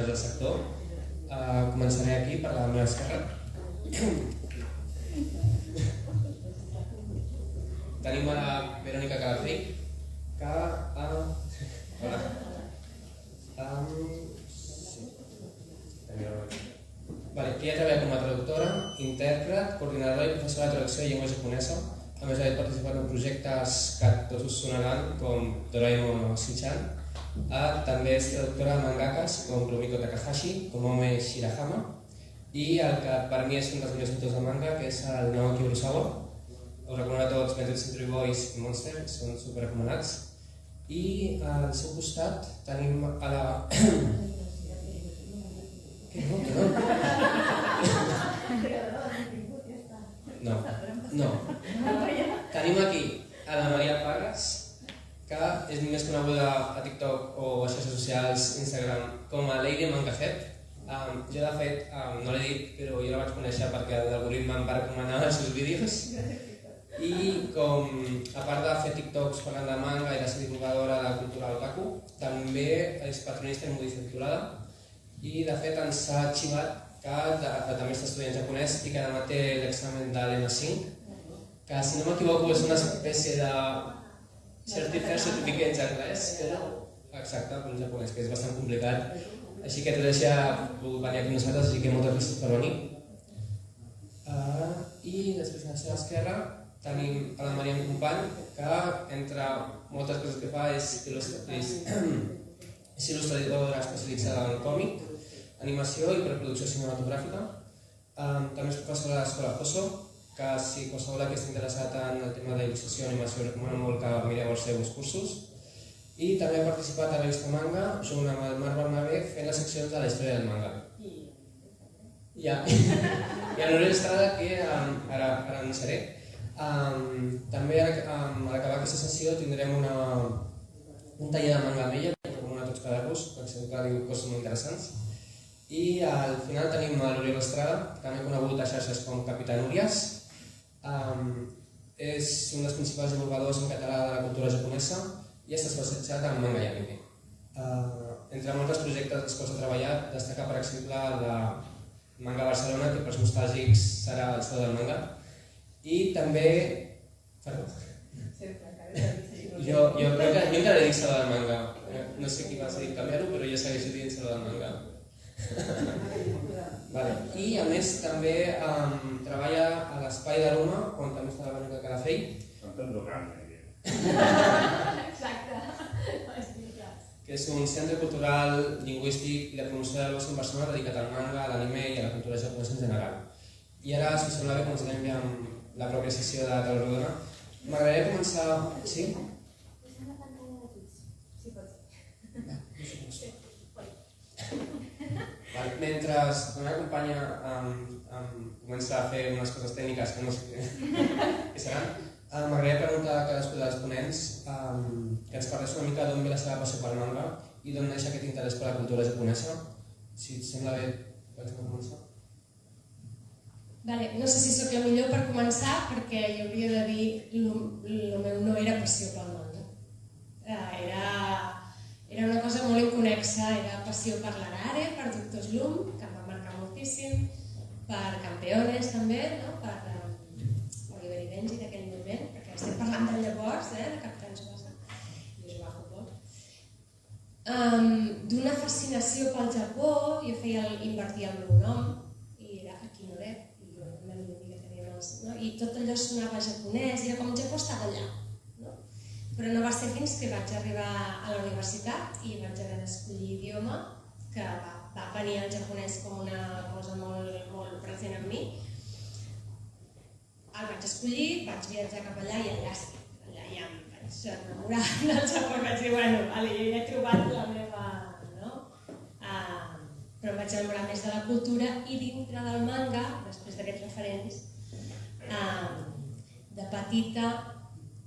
del sector. Començaré aquí per la meva esquerra. Tenim a la Verónica Calafell, que... Hola. Ella treballa com a traductora, intèrpret, coordinadora i professora de traducció de llengua japonesa. A més, ha participat en projectes que tots us sonaran, com Doraemon o Shin-chan. També és traductora de mangakes, com Rumiko Takahashi, com Ome Shirahama, i el que per mi és un dels millors autors de manga, que és el Naoki Urasawa. Us recomano a tots 20th Century Boys i Monster, són superrecomanats. I al seu costat tenim a la... No. Tenim aquí a la Maria Parras, que és més coneguda a TikTok o a xarxes socials, Instagram, com a Lady Manga Head. Jo, de fet, no l'he dit, però jo la vaig conèixer perquè l'algoritme em va recomanar els seus vídeos. I com, a part de fer TikToks parlant de manga i de ser divulgadora de la cultura otaku, també és patronista i modificada. I, de fet, ens ha xivat que també està estudiant japonès i que demà té l'examen de l'M5, que, si no m'equivoco, és una espècie de certificats en anglès, exacte, però en japonès, que és bastant complicat. Així que tot això ha pogut venir aquí amb nosaltres, així que moltes gràcies per venir. I després, a la seva esquerra, tenim a la Maria Company, que, entre moltes coses que fa, és il·lustradora especialitzada en còmic, animació i preproducció cinematogràfica. També és professora de l'Escola Fosso, que si qualsevol que estigui interessat en el tema d'il·lustració i animació recomano molt que mireu els seus cursos. I també ha participat a la revista Manga, junt amb el Marc Bernabé, fent les seccions de la història del manga. I a l'Oriol Estrada, que ara anunciaré. També a l'acabar aquesta sessió tindrem un taller de manga amb ella, que recomano a tots quedar-vos, perquè segur que diu coses molt interessants. I al final tenim l'Oriol Estrada, també conegut a xarxes com Capità Núries. És un dels principals divulgadors en català de la cultura japonesa i està especialitzat en manga i anime. Entre molts projectes dels quals ha treballat, destaca per exemple la Manga Barcelona, que per als nostàlgics serà el seu del manga. I també... Perdó? Jo encara dic Saló del Manga. No sé qui va decidir canviar-ho, però jo segueixo dient Saló del Manga. I a més també treballa a l'Espai d'Aroma, on també està la Verónica Calafell. Exacte. Que és un centre cultural, lingüístic i de promoció de l'oci en Barcelona dedicat al manga, a l'anime i a la cultura japonesa en general. I ara, si us sembla bé, començarem ja amb la pròpia sessió de Taula Rodona. M'agradaria començar... Sí? Mentre la meva companya comença a fer unes coses tècniques que no sé què seran, m'agradaria preguntar a cadascú dels ponents que ens parlés una mica d'on ve la seva passió pel manga i d'on neix aquest interès per la cultura japonesa. Si et sembla bé, vaig començar. No sé si sóc la millor per començar, perquè jo hauria de dir el meu no era passió pel manga. Era una cosa molt inconexa, era passió per l'Arare, per Doctor Slump, que em va marcar moltíssim, per Campeones també, per Oliver i Benji d'aquell moment, perquè estem parlant de llavors, de Capitán Tsubasa i jugar a futbol. D'una fascinació pel Japó, jo invertia el meu nom, i era Akinore, i jo una amiga tenia noms, i tot allò sonava japonès, i era com el Japó estava allà. Però no va ser fins que vaig arribar a la universitat i vaig haver d'escollir idioma, que va venir el japonès com una cosa molt present en mi. El vaig escollir, vaig viatjar cap allà i allà sí, allà ja em vaig enamorar del Japó i vaig dir, bueno, jo ja he trobat la meva... Però em vaig enamorar més de la cultura i dintre del manga, després d'aquests referents, de petita,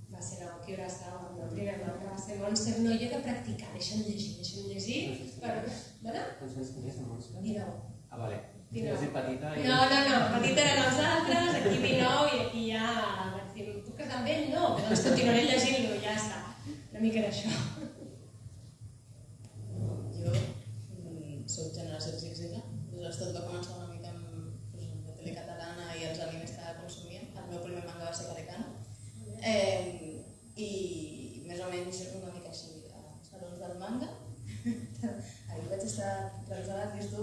va ser Naoki Urasawa, el primer manga va ser Monster. No, jo he de practicar, deixa'm llegir. Quants anys tenies de Monster? 19. Ah, vale. Has dit petita i... No, petita eren els altres, aquí 19 i aquí ja vaig dir, puc casar amb ell? No, doncs continuaré llegint-lo, ja està. Una mica d'això. Jo soc I més o menys una mica així, salons del manga. Ahir vaig estar revisant el disc i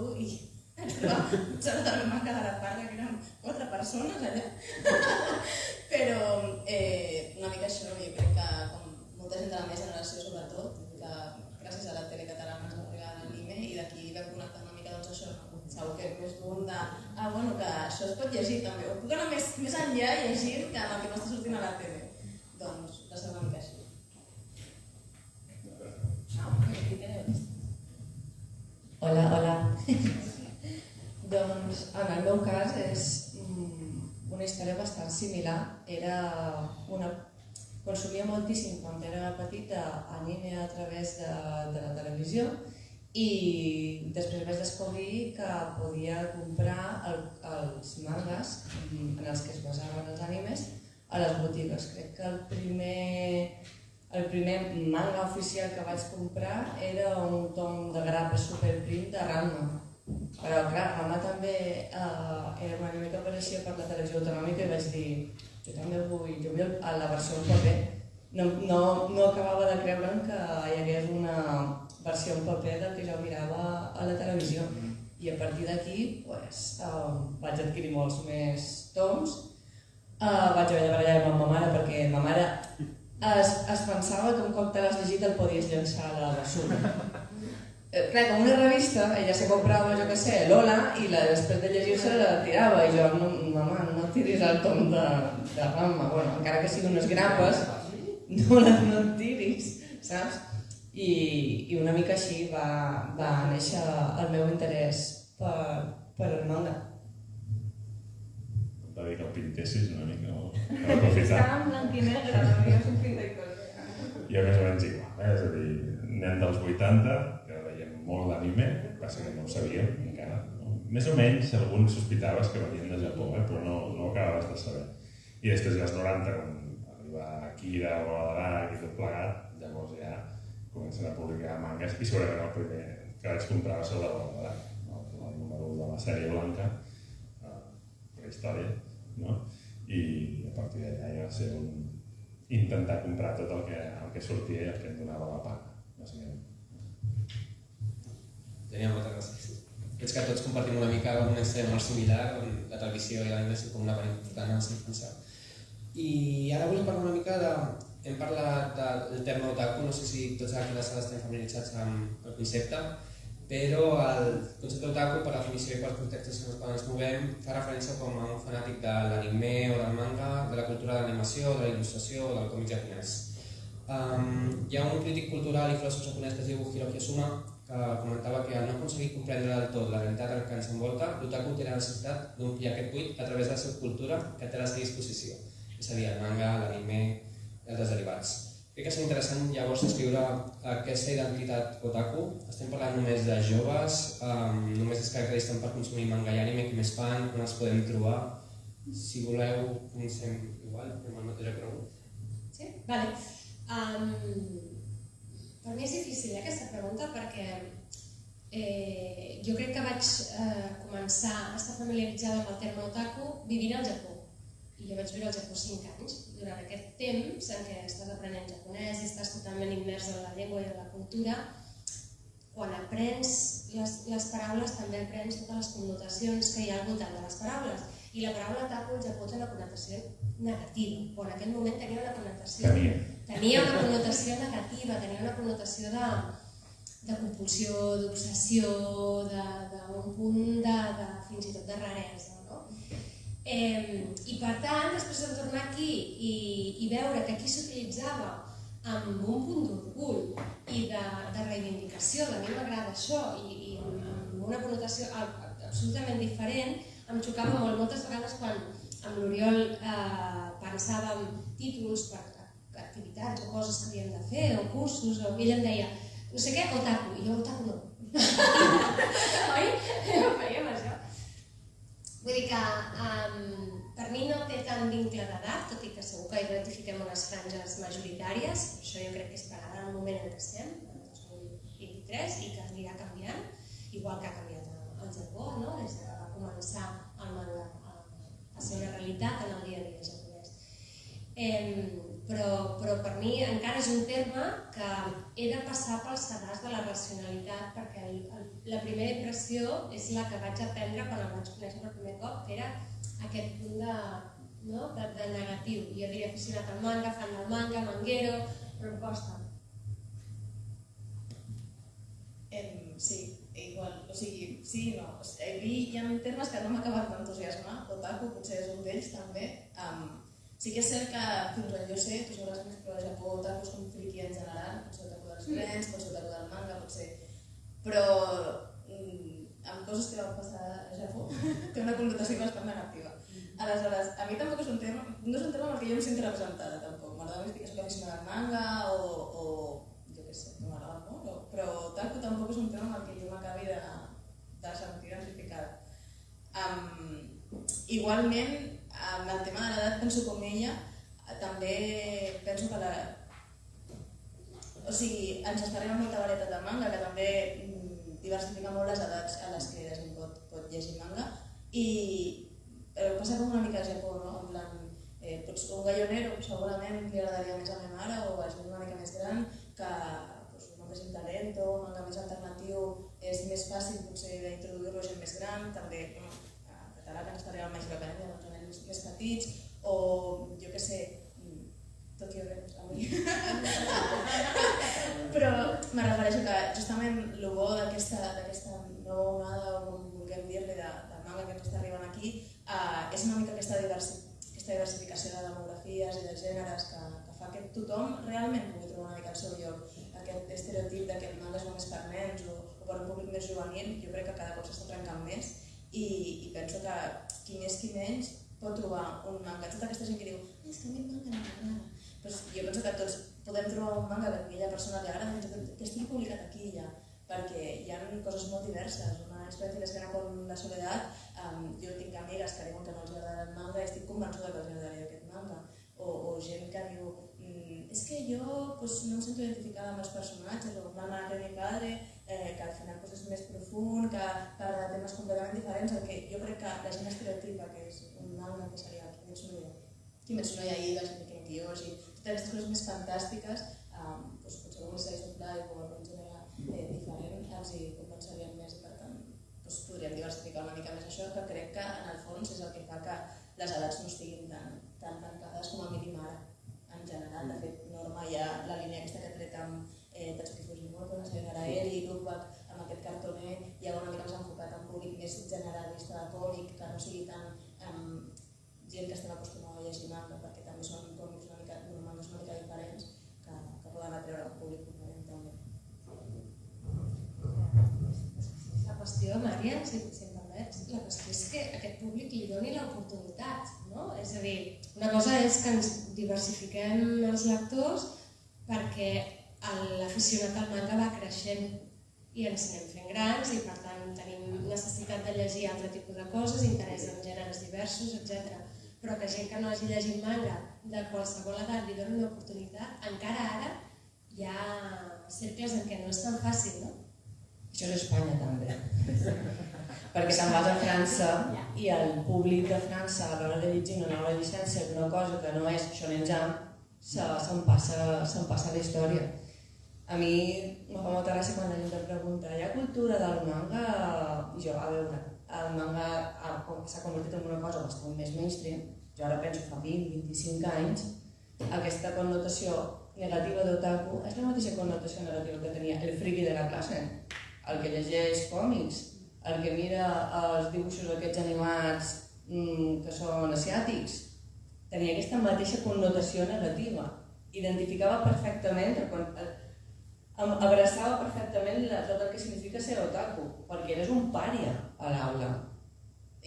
vaig trobar un saló del manga de la Parra, que eren 4 persones allà. Però una mica això, jo crec que com molta gent de la meva generació sobretot, que gràcies a la tele catalana ens va arribar a l'anime i d'aquí vam connectar una mica doncs això. Segur que més d'un de, bueno, que això es pot llegir també, o puc anar més enllà llegint que el que m'està sortint a la tele. Doncs va ser una mica així. Hola. Doncs en el meu cas és una història bastant similar. Consumia moltíssim quan era petita anime a través de la televisió i després vaig descobrir que podia comprar els mangas en els que es basaven els animes a les botigues. Crec que el primer manga oficial que vaig comprar era un tom de grapa superprim de Ranma. Però clar, Ranma també era un anime que apareixia per la televisió autonòmica i vaig dir jo també vull la versió en paper. No acabava de creure'm que hi hagués una versió en paper del que jo mirava a la televisió. I a partir d'aquí vaig adquirir molts més toms. Vaig haver de barallar amb ma mare perquè ma mare es pensava que un cop te l'has llegit el podies llançar a la basura. Clar, com una revista, ella se comprava, jo què sé, Lola, i després de llegir-se la tirava, i jo, mama, no tiris el tom de Ranma, bueno, encara que sigui unes grapes, no et tiris, saps? I una mica així va néixer el meu interès per el manga. Va dir que el pintessis una mica, o per aprofitar. Estava en blanc i negre, no havia sortit de cosa. Jo més o menys igual, és a dir, nen dels 80, que veiem molt d'anime, passa que no ho sabíem encara. Més o menys alguns sospitaves que venien de Japó, però no acabaves de saber. I després dels 90, quan arriba Akira o Adarach i tot plegat, llavors ja comencen a publicar mangas i segurament el primer que vaig comprar va ser el d'Adarach, el número 1 de la sèrie blanca, prehistòria, no? I a partir d'allà ja va ser intentar comprar tot el que sortia i el que em donava la paga, bàsicament. Tenia moltes gràcies. Veig que tots compartim una mica una història molt similar, on la televisió i l'anime són com una part important en la infància. I ara volem parlar una mica hem parlat del terme otaku, no sé si tots aquí a la sala estem familiaritzats amb el concepte, però el concepte otaku, per definició i pels contextos en els quals ens movem, fa referència com a un fanàtic de l'anime o del manga, de la cultura de l'animació, de la il·lustració o del còmic japonès. Hi ha un crític cultural i filòsof japonès que es diu Hiroki Asuma que comentava que al no aconseguir comprendre del tot la realitat que ens envolta, l'otaku té la necessitat d'omplir aquest buit a través de la seva cultura que té a la seva disposició, és a dir, el manga, l'anime i altres derivats. Crec que és interessant llavors escriure aquesta identitat otaku. Estem parlant només de joves, només es caracteritzen per consumir manga i anime, què més fan, on els podem trobar. Si voleu, comencem igual, amb el mateix pregunta. Sí? Vale. Per mi és difícil aquesta pregunta perquè jo crec que vaig començar a estar familiaritzada amb el terme otaku vivint al Japó. I jo vaig viure al Japó 5 anys. Durant aquest temps en què estàs aprenent japonès i estàs totalment immers en la llengua i en la cultura, quan aprens les paraules també aprens totes les connotacions que hi ha al voltant de les paraules. I la paraula otaku al Japó té una connotació negativa, o en aquell moment tenia una connotació negativa, tenia una connotació de compulsió, d'obsessió, d'un punt fins i tot de raresa. I per tant, després de tornar aquí i veure que aquí s'utilitzava amb un punt d'orgull i de reivindicació, a mi m'agrada això, i amb una connotació absolutament diferent, em xocava molt. Moltes vegades quan amb l'Oriol pensàvem títols per activitats o coses que havíem de fer, o cursos, o ell em deia no sé què, otaku, i jo otaku no. Oi? Fèiem això. Vull dir que per mi no té tant vincle d'edat, tot i que segur que identifiquem unes franges majoritàries, això jo crec que és per ara el moment en què estem, el 2023, i que anirà canviant, igual que ha canviat el Japó, des que va començar el manga a ser una realitat en el dia a dia japonès. però per mi encara és un terme que he de passar pel sedàs de la racionalitat, perquè la primera impressió és la que vaig aprendre quan el vaig conèixer per primer cop, que era aquest punt de negatiu. Jo diria aficionat al manga, fan del manga, manguero, però em costa. Sí, igual, o sigui, sí i no. A mi hi ha termes que no m'acaben d'entusiasmar, otaku potser és un d'ells també. Sí que és cert que, fins on jo sé, tu sabràs més, però a Japó otaku és com friki en general, pot ser otaku dels trens, pot ser otaku del manga, pot ser... Però amb coses que van passar a Japó té una connotació bastant negativa. Aleshores, a mi tampoc és un terme, no és un terme amb el que jo em sento representada tampoc. M'agrada més dir que soc aficionada al manga o jo què sé, no m'agrada molt, però otaku tampoc és un terme amb el que jo m'acabi de sentir identificada. Igualment, amb el tema de l'edat penso com ella, també penso que ens està arribant molta varietat de manga, que també diversifica molt les edats a les que la gent pot llegir manga, i passa com una mica a Japó, no? En plan, un gallonero segurament li agradaria més a ma mare o a gent una mica més gran, que un manga sin talento, un manga més alternatiu, és més fàcil potser d'introduir-lo a gent més gran, també català que ens està arribant més l'acadèmia, doncs a nens més petits, o jo què sé, Tokyo Rex, avui. Però me refereixo que justament el bo d'aquesta nova onada, o com vulguem dir-li, del manga que ens està arribant aquí, és una mica aquesta diversificació de demografies i de gèneres que fa que tothom realment pugui trobar una mica el seu lloc. Aquest estereotip que el manga és només per nens o per un públic més juvenil, jo crec que cada cop s'està trencant més, i penso que qui més qui menys pot trobar un manga. Tota aquesta gent que diu és que a mi el manga no m'agrada. Jo penso que tots podem trobar un manga que a aquella persona li agrada, que estigui publicat aquí ja, perquè hi ha coses molt diverses. Una experiència lesbiana com la Soledat, jo tinc amigues que diuen que no els agrada el manga i estic convençuda que els agradaria aquest manga. O gent que diu és que jo no em sento identificada amb els personatges, o una mare de mi padre, que al final és més profund, que parla de temes completament diferents, el que jo crec que la gent estereotipa, que és un manga que seria Kimetsu no Yaiba, Shingeki no Kyoshi, totes aquestes coses més fantàstiques, potser un slice of life o un gènere diferent els hi convencerien més i per tant podríem diversificar una mica més això, que crec que en el fons és el que fa que les edats no estiguin tan tancades com a mínim ara. En general, de fet, Norma hi ha la línia aquesta que ha tret amb Tatsuki Fujimoto, la Sayonara Eri, Lookback, amb aquest cartoner, hi ha una mica més enfocat en públic més generalista de còmic, que no sigui tan gent que estem acostumada a llegir manga, perquè també són còmics mangas una mica diferents que poden atreure al públic diferent també. La qüestió, Mària, si em permets, la qüestió és que aquest públic li doni l'oportunitat, no? És a dir, una cosa és que ens diversifiquem els lectors perquè l'aficionat al manga va creixent i ens anem fent grans i per tant tenim necessitat de llegir altre tipus de coses, interès en gèneres diversos, etc. Però que gent que no hagi llegit manga de qualsevol edat li doni una oportunitat, encara ara hi ha cercles en què no és tan fàcil, no? Això és Espanya també. Perquè te'n vas a França i el públic de França a l'hora de llegir una nova llicència d'una cosa que no és Shonen Jump se'n passa la història. A mi me fa molta gràcia quan la gent em pregunta hi ha cultura del manga? I jo, a veure, el manga s'ha convertit en una cosa bastant més mainstream. Jo ara penso fa 20-25 anys, aquesta connotació negativa d'otaku és la mateixa connotació negativa que tenia el friki de la classe, el que llegeix còmics, el que mira els dibuixos aquests animats que són asiàtics. Tenia aquesta mateixa connotació negativa. Identificava perfectament, abraçava perfectament tot el que significa ser otaku, perquè eres un pària a l'aula.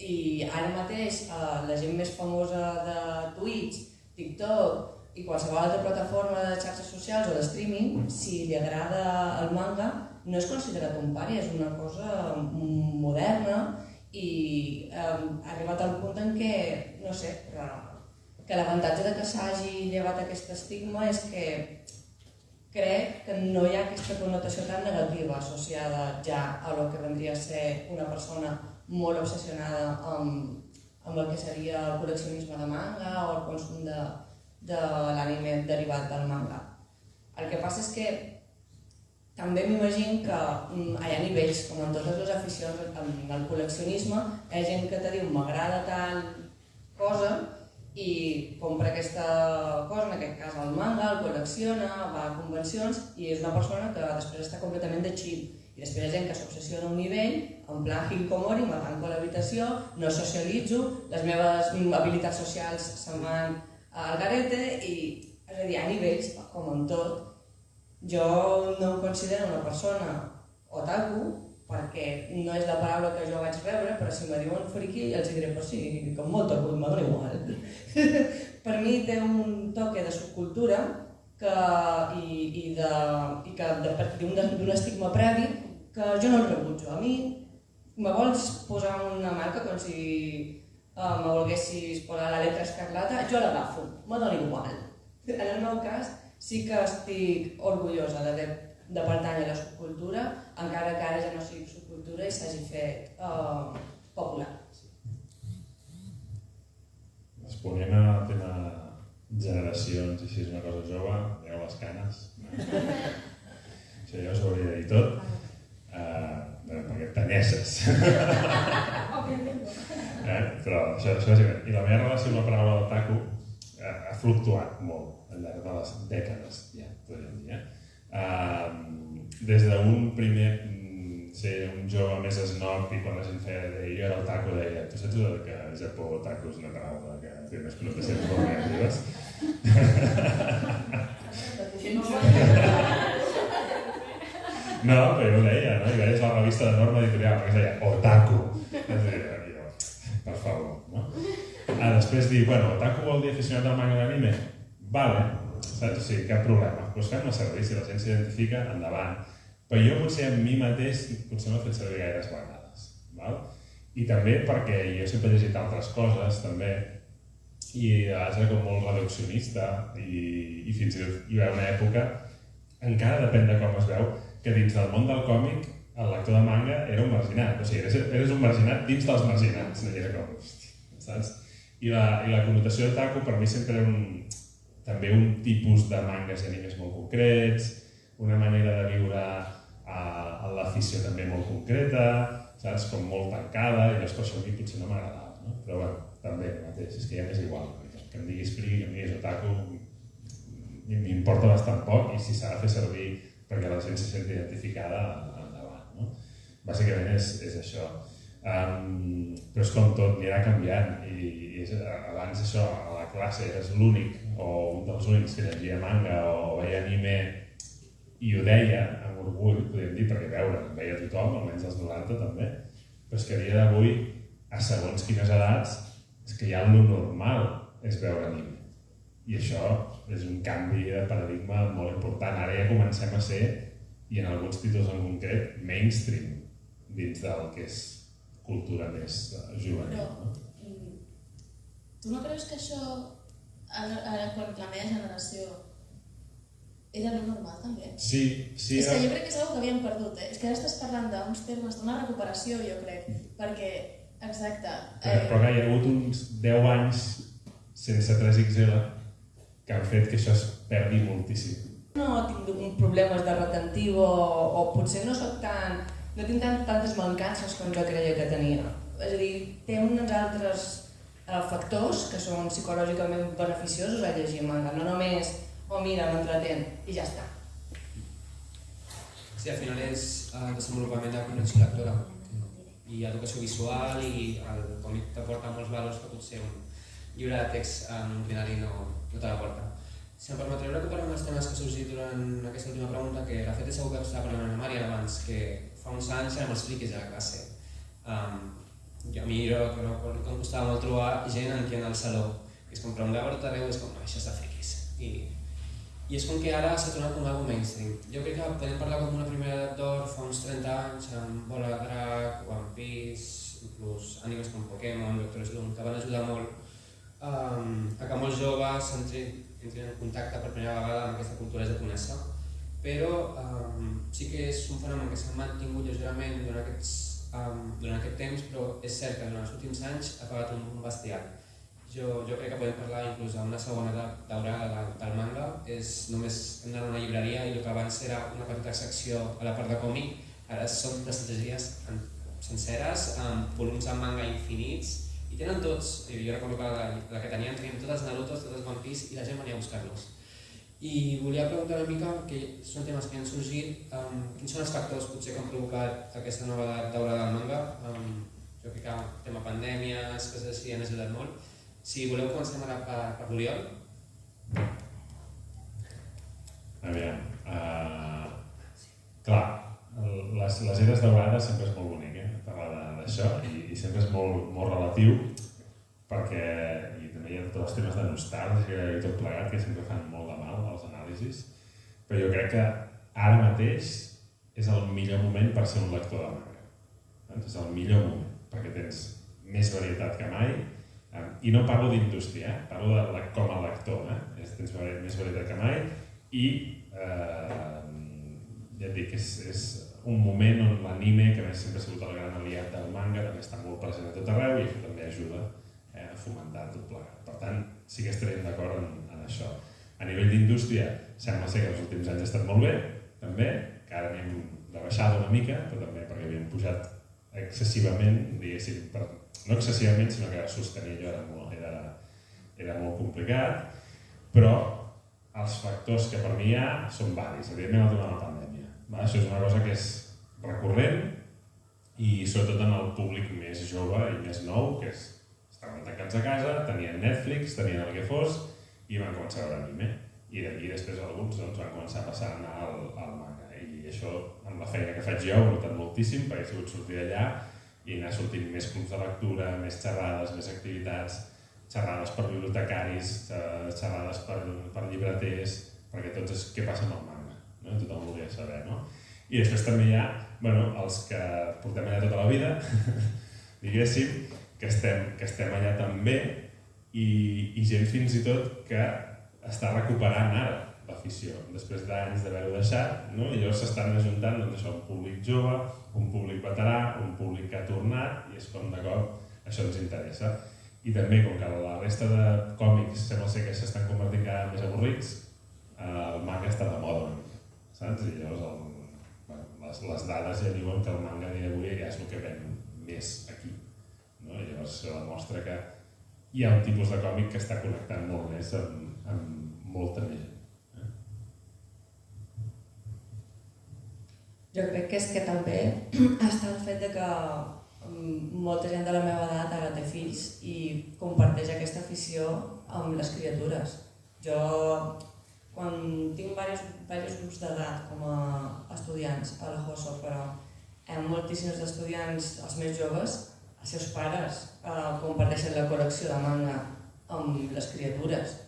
I ara mateix la gent més famosa de Twitch, TikTok i qualsevol altra plataforma de xarxes socials o de streaming, si li agrada el manga, no és considerat un pària, és una cosa moderna i ha arribat al punt en què, no sé, que l'avantatge de que s'hagi llevat aquest estigma és que crec que no hi ha aquesta connotació tan negativa associada ja a el que vendria a ser una persona molt obsessionada amb el que seria el col·leccionisme de manga o el consum de l'anime derivat del manga. El que passa és que també m'imagino que hi ha nivells, com en totes les aficions, en el col·leccionisme, hi ha gent que te diu m'agrada tal cosa i compra aquesta cosa, en aquest cas el manga, el col·lecciona, va a convencions i és una persona que després està completament de chill. I després hi ha gent que s'obsessiona a un nivell, en plan hikikomori, me tanco a l'habitació, no socialitzo, les meves habilitats socials se'n van al garete i, és a dir, hi ha nivells, com en tot. Jo no em considero una persona otaku, perquè no és la paraula que jo vaig rebre, però si me diuen friki els diré, però sí, com molt otaku, me dona igual. Per mi té un toque de subcultura i d'un estigma previ que jo no el rebutjo. A mi me vols posar una marca com si me volguessis posar la letra escarlata, jo l'agafo, me dona igual. En el meu cas sí que estic orgullosa de pertànyer a la subcultura, encara que ara ja no sigui subcultura i s'hagi fet popular. Responent al tema generacions i si és una cosa jove, veieu les canes. Això ja us ho hauria de dir tot. Perquè t'anyeses. Però això és bàsicament. I la meva relació amb la paraula otaku ha fluctuat molt al llarg de les dècades, ja, podríem dir. Des d'un primer ser un jove més snob i quan la gent feia jo era otaku deia tu saps que a Japó otaku és una paraula que té unes connotacions molt negatives? No, però jo ho deia, no? I veies la revista de norma editorial que es deia otaku. És a dir, per favor, no? Després dir, bueno, otaku vol dir aficionat al manga i l'anime? Vale, saps? O sigui, cap problema. Doncs fem-ne servir, si la gent s'identifica, endavant. Però jo potser amb mi mateix potser no he fet servir gaires vegades. Val? I també perquè jo sempre he llegit altres coses, també, i a vegades era com molt reduccionista i fins i tot hi va haver una època, encara depèn de com es veu, que dins del món del còmic el lector de manga era un marginat, o sigui, eres un marginat dins dels marginats, no era com, saps? I la connotació d'otaku per mi sempre era també un tipus de mangas i animes molt concrets, una manera de viure l'afició també molt concreta, saps? Com molt tancada, i llavors per això a mi potser no m'agradava, no? Però bueno, també el mateix, és que ja m'és igual, que em diguis friki, que em diguis otaku, m'importa bastant poc i si s'ha de fer servir perquè la gent se senti identificada endavant, no? Bàsicament és això. Però és com tot, anirà canviant i abans això, a la classe eres l'únic o un dels únics que llegia manga o veia anime i ho deia amb orgull, podríem dir, perquè veia tothom, almenys als 90 també, però és que a dia d'avui, a segons quines edats, és que ja lo normal és veure anime. I això és un canvi de paradigma molt important. Ara ja comencem a ser, i en alguns títols en concret, mainstream dins del que és cultura més juvenil. Però tu no creus que això, ara quan la meva generació, era lo normal també? Sí. És que jo crec que és una que havíem perdut, És que ara estàs parlant d'uns termes d'una recuperació, jo crec, perquè, exacte... Però hi ha hagut uns 10 anys sense 3XL que han fet que això es perdi moltíssim. No tinc problemes de retentiu o potser no tinc tantes mancances com jo creia que tenia. És a dir, té uns altres factors que són psicològicament beneficiosos a llegir manga, no només, mira, m'entretén, i ja està. Sí, al final és el desenvolupament de la comprensió lectora i educació visual i el còmic t'aporta molts valors que potser un llibre de text ordinari no te l'aporta. Si em permetreu recuperar un dels temes que ha sorgit durant aquesta última pregunta, que de fet és segur que estava parlant amb la Marian abans, que fa uns anys érem els friquis a la classe. A mi jo recordo que em costava molt trobar gent en qui anar al saló, que és com preguntar per tot arreu, és com, això és de friquis. I és com que ara s'ha tornat com algo mainstream. Jo crec que podem parlar com una primera edat d'or fa uns 30 anys, amb Bola de Drac, One Piece, inclús animes com Pokémon, Doctor Slump, que van ajudar molt a que molts joves entrin en contacte per primera vegada amb aquesta cultura japonesa, però sí que és un fenomen que s'ha mantingut lleugerament durant aquest temps, però és cert que durant els últims anys ha pagat un bestial. jo crec que podem parlar inclús d'una segona daurada del manga. Només hem d'anar a una llibreria i el que abans era una petita secció a la part de còmic, ara són prestatgeries senceres, amb volums de manga infinits, i tenen tots. Jo recordo que la que teníem tots els Narutos, tots els One Piece, i la gent venia a buscar-los. I volia preguntar una mica, que són temes que han sorgit, quins són els factors potser que han provocat aquesta nova daurada del manga? Jo crec que el tema pandèmies, coses així han ajudat molt. Si voleu, comencem ara per l'Oriol. Aviam, clar, les eres daurades sempre és molt bonic, parlar d'això, i sempre és molt relatiu, perquè també hi ha tots els temes de nostàlgia i tot plegat que sempre fan molt de mal als anàlisis, però jo crec que ara mateix és el millor moment per ser un lector de manga. És el millor moment, perquè tens més varietat que mai, i no parlo d'indústria, parlo com a lector, tens més varietat que mai, i ja et dic, és un moment on l'anime, que a més sempre ha sigut el gran aliat del manga, també està molt present a tot arreu i això també ajuda a fomentar tot plegat. Per tant, sí que estaríem d'acord en això. A nivell d'indústria, sembla ser que els últims anys ha estat molt bé, també, que ara anem de baixada una mica, però també perquè havíem pujat excessivament, diguéssim, no excessivament, sinó que sostenir allò era molt complicat, però els factors que per mi hi ha són varis. Evidentment el tema de la pandèmia. Això és una cosa que és recurrent i sobretot en el públic més jove i més nou, que estaven tancats a casa, tenien Netflix, tenien el que fos i van començar a veure anime. I d'aquí després alguns van començar a passar a anar al manga. I això, amb la feina que faig jo, ho he notat moltíssim, perquè he sigut sortir d'allà i anar sortint més clubs de lectura, més xerrades, més activitats, xerrades per bibliotecaris, xerrades per llibreters, perquè tot és què passa amb el manga, tothom ho volia saber. I després també hi ha els que portem allà tota la vida, diguéssim, que estem allà també, i gent fins i tot que està recuperant ara l'afició, després d'anys d'haver-ho deixat, i llavors s'estan ajuntant un públic jove, un públic veterà, un públic que ha tornat, i és com de cop això ens interessa. I també, com que la resta de còmics sembla ser que s'estan convertint cada més avorrits, el manga està de moda, saps? I llavors les dades ja diuen que el manga d'avui ja és el que ven més aquí. Llavors això demostra que hi ha un tipus de còmic que està connectant molt més amb molta més gent. Jo crec que és que també està el fet de que molta gent de la meva edat ara té fills i comparteix aquesta afició amb les criatures. Jo, quan tinc diversos grups d'edat com a estudiants a la JOSO, però hi ha moltíssims estudiants, els més joves, els seus pares comparteixen la col·lecció de manga amb les criatures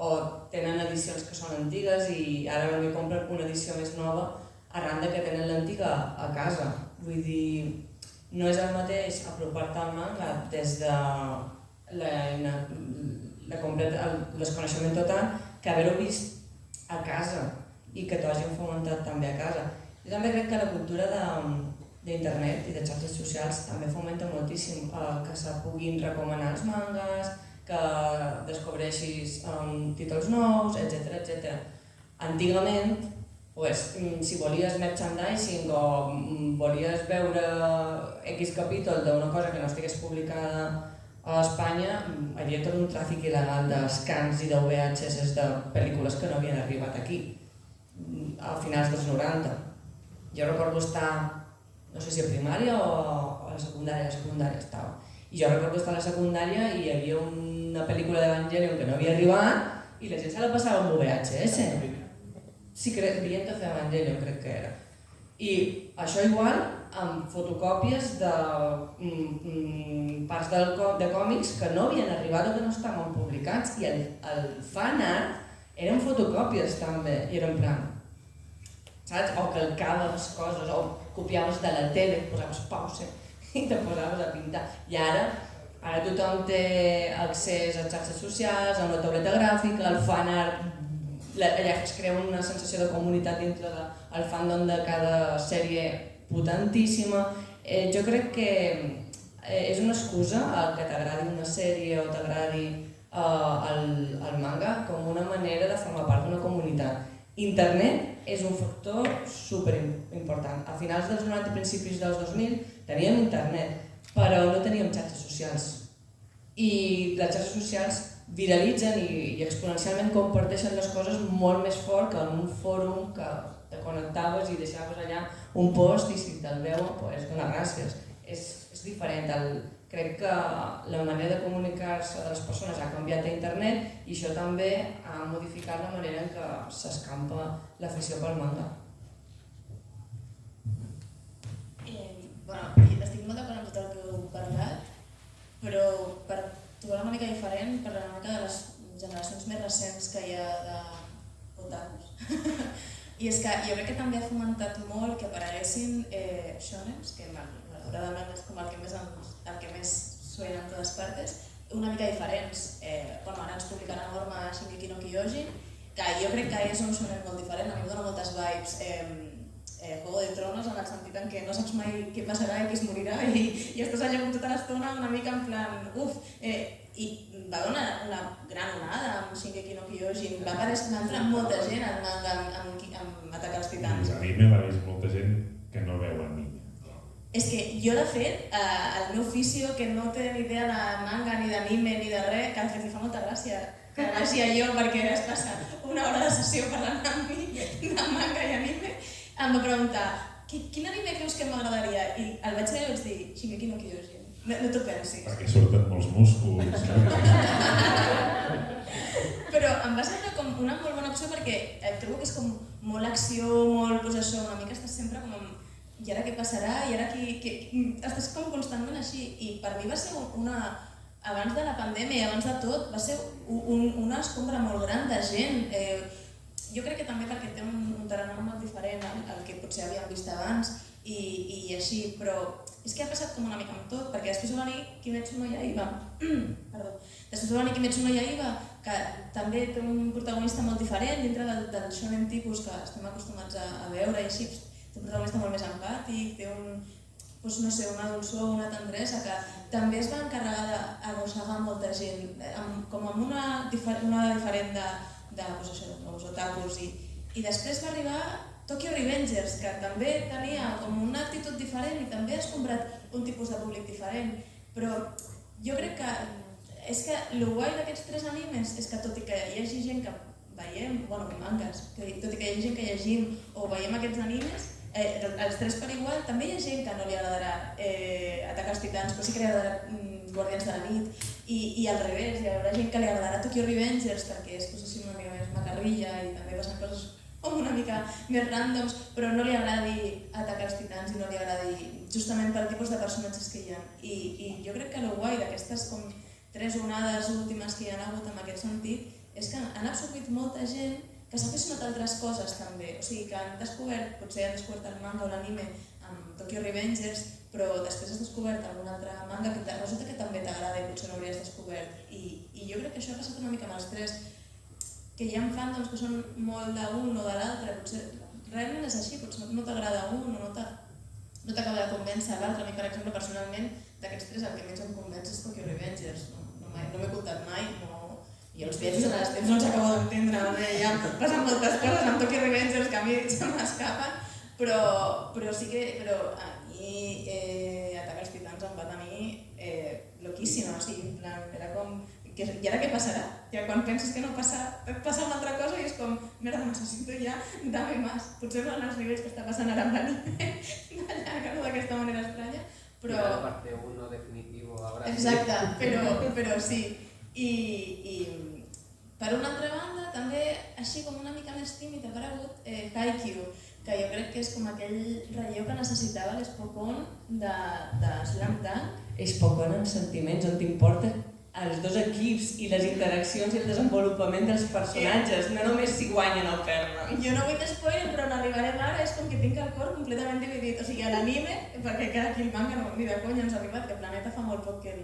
o tenen edicions que són antigues i ara m'hi compren una edició més nova arran que tenen l'antiga a casa. Vull dir, no és el mateix apropar-te al manga des de el desconeixement total que haver-ho vist a casa i que t'ho hagin fomentat també a casa. Jo també crec que la cultura d'internet i de xarxes socials també fomenta moltíssim que se puguin recomanar els mangas, que descobreixis títols nous, etc. Antigament, si volies merchandising o volies veure X capítol d'una cosa que no estigués publicada a Espanya, hi havia tot un tràfic il·legal d'escans i de VHS de pel·lícules que no havien arribat aquí a finals dels 90. Jo recordo estar, no sé si a primària o a la secundària estava. I jo recordo estar a la secundària i hi havia una pel·lícula d'Evangelion que no havia arribat i la gent se la passava amb VHS. Sí, Viento de Evangelion crec que era. I això igual amb fotocòpies de parts de còmics que no havien arribat o que no estaven publicats i el fanart eren fotocòpies també i era en plan, saps? O calcaves coses o copiaves de la tele, posaves pause i te posaves a pintar. I ara tothom té accés a xarxes socials, a una tauleta gràfica, al fanart, allà es crea una sensació de comunitat dintre del fandom de cada sèrie potentíssima. Jo crec que és una excusa el que t'agradi una sèrie o t'agradi el manga com una manera de formar part d'una comunitat. Internet és un factor superimportant. A finals dels 90 i principis dels 2000 teníem internet, però no teníem xarxes socials. I les xarxes socials viralitzen i exponencialment comparteixen les coses molt més fort que en un fòrum que te connectaves i deixaves allà un post i si te'l veuen, doncs donar gràcies. És diferent. Crec que la manera de comunicar-se de les persones ha canviat a internet i això també ha modificat la manera en què s'escampa l'afició pel manga. Estic molt d'acord amb tot el que heu parlat, però per trobar una mica diferent, parlar una mica de les generacions més recents que hi ha d'otakus. I és que jo crec que també ha fomentat molt que apareguessin shonens, que malauradament és com el que més suena en totes partes, una mica diferents. Ara ens publicarà Norma Shingeki no Kyojin, que jo crec que és un shonen molt diferent, a mi em dona moltes vibes Juego de Tronos, en el sentit en què no saps mai què passarà i qui es morirà i estàs allà com tota l'estona una mica en plan i va donar una gran onada amb Shingeki no Kyojin, va entrar molta gent al manga amb Atacar els Titans. A mi m'ha vist molta gent que no veu anime. És que jo, de fet, el meu fisio, que no té ni idea de manga, ni d'anime, ni de res, que de fet li fa molta gràcia que vagi a jo perquè es passa una hora de sessió parlant amb mi de manga i anime, em va preguntar quin anime creus que m'agradaria? I el vaig veure i vaig dir Shingeki no Kyojin, no t'ho pensis. Perquè surten molts músculs. Però em va semblar com una molt bona opció perquè trobo que és com molt acció, molt això, una mica estàs sempre com i ara què passarà, i ara estàs com constantment així. I per mi va ser abans de la pandèmia i abans de tot, va ser una escombra molt gran de gent. Jo crec que també perquè té un tarannà molt diferent al que potser havíem vist abans i així, però és que ha passat com una mica amb tot, perquè després va venir Kimetsu no Yaiba, que també té un protagonista molt diferent dintre del shonen tipus que estem acostumats a veure i així, té un protagonista molt més empàtic, té una dolçor, una tendresa que també es va encarregar d'arrossegar molta gent, com amb una diferent dels otakus. I després va arribar Tokyo Revengers, que també tenia com una actitud diferent i també ha escombrat un tipus de públic diferent. Però jo crec que és que el guai d'aquests tres animes és que tot i que hi hagi gent que veiem, mangas, tot i que hi hagi gent que llegim o veiem aquests animes, els tres per igual, també hi ha gent que no li agradarà Atacar els Titans, però sí que li agradarà Guardians de la Nit, i al revés, hi haurà gent que li agradarà Tokyo Revengers perquè és una mica més macarrilla i també passen coses com una mica més ràndoms, però no li agradi Atacar els Titans i no li agradi justament pel tipus de personatges que hi ha. I jo crec que el guai d'aquestes com tres onades últimes que hi ha hagut en aquest sentit és que han absorbit molta gent que s'ha aficionat a altres coses també, o sigui que potser han descobert el manga o l'anime amb Tokyo Revengers, però després has descobert algun altre manga que resulta que també t'agrada i potser no hauries descobert. I jo crec que això ha passat una mica amb els tres, que hi ha fandoms que són molt d'un o de l'altre, potser realment és així, potser no t'agrada un o no t'acaba de convèncer l'altre. A mi, per exemple, personalment, d'aquests tres el que menys em convenç és Tokyo Revengers. No m'he comptat mai, i els viatges en els temps no els acabo d'entendre, ja passen moltes coses amb Tokyo Revengers que a mi se m'escapen, però sí que a mi Atacar els Titans em va tenir loquíssima, o sigui, en plan, era com i ara què passarà? Ja quan penses que no passa, et passa una altra cosa i és com, merda, necessito ja, dame más. Potser no en els nivells que està passant ara amb l'anime, d'allargar-ho d'aquesta manera estranya, però... la parte 1 definitivo ahora. Exacte, però sí. I per una altra banda, també, així com una mica més tímid, ha aparegut Haikyuu, que jo crec que és com aquell relleu que necessitava l'Spokon de Slam Dunk. Spokon amb sentiments, on t'importa els dos equips i les interaccions i el desenvolupament dels personatges, no només si guanyen o perden. Jo no vull spoiler, però n'arribarem ara, és com que tinc el cor completament dividit. O sigui, a l'anime, perquè aquí el manga ni de conya ens ha arribat, que Planeta fa molt poc que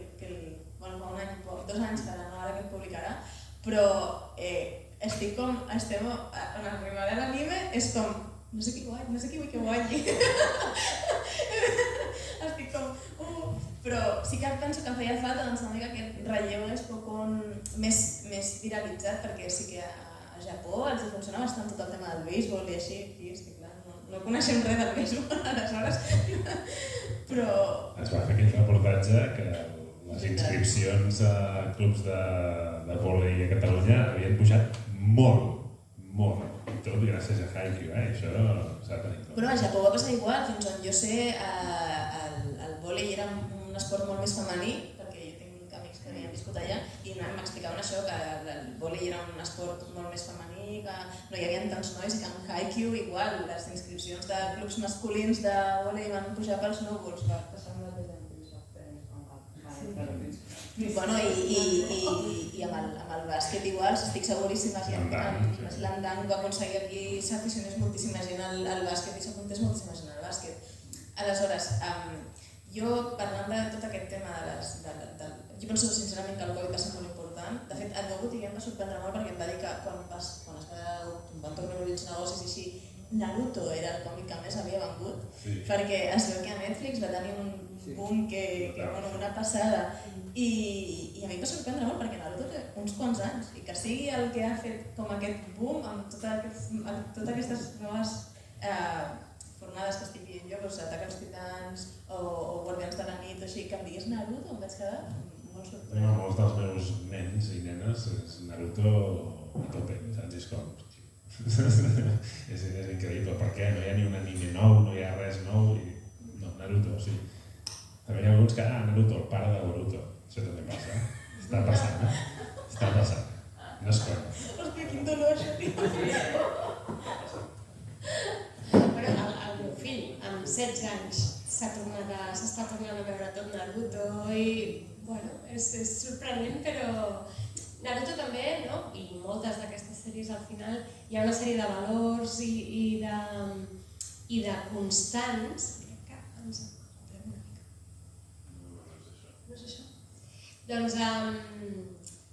fa un any, 2 anys que ara que el publicarà, però estic com, on arribarà l'anime, és com, no sé qui vull que guanyi. estic com... Però sí que penso que feia falta doncs, una mica aquest relleu de Spokon més viralitzat, perquè sí que a Japó els funciona bastant tot el tema del béisbol i així, aquí estic clar, no coneixem res del béisbol aleshores, però... Es va fer aquell reportatge que les inscripcions a clubs de vòlei a Catalunya havien pujat molt, i tot gràcies a Haikyuu, això s'ha de tenir. Però a Japó va passar igual, fins on jo sé, el vòlei era un esport molt més femení, perquè jo tinc amics que havien viscut allà i m'explicaven això, que el vòlei era un esport molt més femení, que no hi havia tants nois i que amb Haikyuu igual, les inscripcions de clubs masculins de vòlei van pujar pels núvols. Bueno, i amb el bàsquet igual, estic seguríssima que l'Andang va aconseguir aquí s'aficionés moltíssima gent al bàsquet i s'apuntés moltíssima gent al bàsquet. Aleshores, jo parlant de tot aquest tema jo penso sincerament que el Covid va ser molt important. De fet, el meu botiguer em va sorprendre molt perquè em va dir que quan van tornar a obrir els negocis i així, Naruto era el còmic que més havia vengut, perquè es veu que a Netflix va tenir un boom que una passada. I a mi em va sorprendre molt perquè Naruto té uns quants anys i que sigui el que ha fet com aquest boom amb totes aquestes noves fornades que estic dient jo, Atac als Titans o Guardians de la Nit o així, que em digués Naruto, em vaig quedar molt sorprès. Molts dels meus nens i nenes és Naruto a tope, saps? És com... és increïble, perquè no hi ha ni un anime nou, no hi ha res nou i... No, Naruto, sí. També hi ha alguns que, Naruto, el pare de Boruto. Això també passa, Està passant, Està passant. No és clar. Hòstia, quin dolor, això, tio. Però el meu fill, amb 16 anys, s'està tornant a veure tot Naruto i, bueno, és sorprenent, però Naruto també, no? I moltes d'aquestes sèries al final hi ha una sèrie de valors i de constants. No és això? Doncs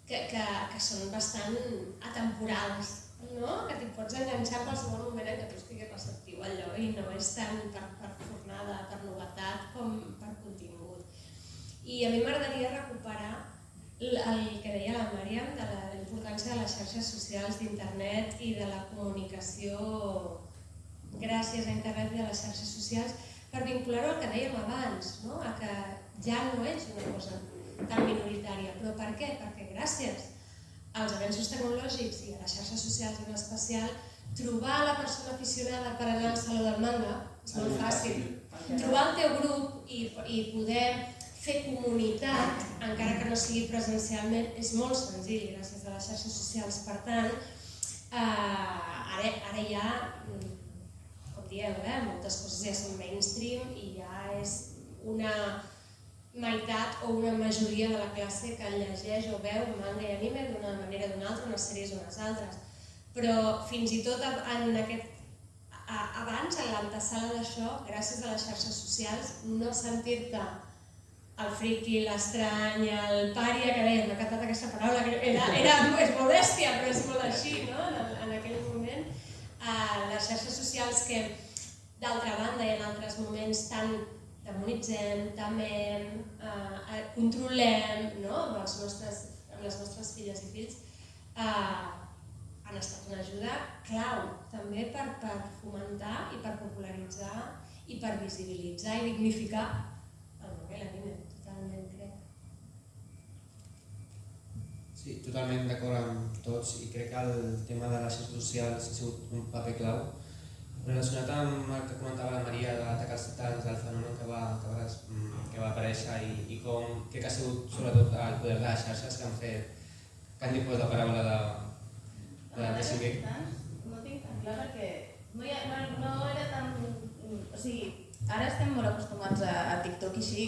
que són bastant atemporals, no? Que t'hi pots enganxar en qualsevol moment en què tu estiguis receptiu a allò i no és tant per fornada, per novetat, com per contingut. I a mi m'agradaria recuperar el que deia la Màriam de la importància de les xarxes socials d'internet i de la comunicació gràcies a internet i a les xarxes socials per vincular-ho al que dèiem abans, no? A que ja no és una cosa tan minoritària. Però per què? Perquè gràcies als avenços tecnològics i a les xarxes socials en especial, trobar la persona aficionada per anar al Saló del Manga és molt fàcil. Trobar el teu grup i poder fer comunitat, encara que no sigui presencialment, és molt senzill gràcies a les xarxes socials. Per tant, ara ja, com dieu, moltes coses ja són mainstream i ja és una meitat o una majoria de la classe que llegeix o veu manga i anime d'una manera o d'una altra, unes sèries o unes altres. Però fins i tot abans, en l'antesala d'això, gràcies a les xarxes socials, no sentir-te el friqui, l'estrany, el pària, que deia, m'ha encantat aquesta paraula, és molt bèstia, però és molt així, no? En aquell moment, les xarxes socials que, d'altra banda, i en altres moments tan demonitzem, temem, controlem, no? amb les nostres filles i fills, han estat una ajuda clau també per fomentar i per popularitzar i per visibilitzar i dignificar el manga i l'anime, totalment, crec. Sí, totalment d'acord amb tots i crec que el tema de les xarxes socials ha sigut un paper clau. Relacionat amb el que comentava la Maria d'Atac als Titans, del fenomen que va aparèixer i com crec que ha sigut sobretot el poder de les xarxes que han difós la paraula de Shingeki. No tinc tan clar perquè no era tan... O sigui, ara estem molt acostumats a TikTok i així.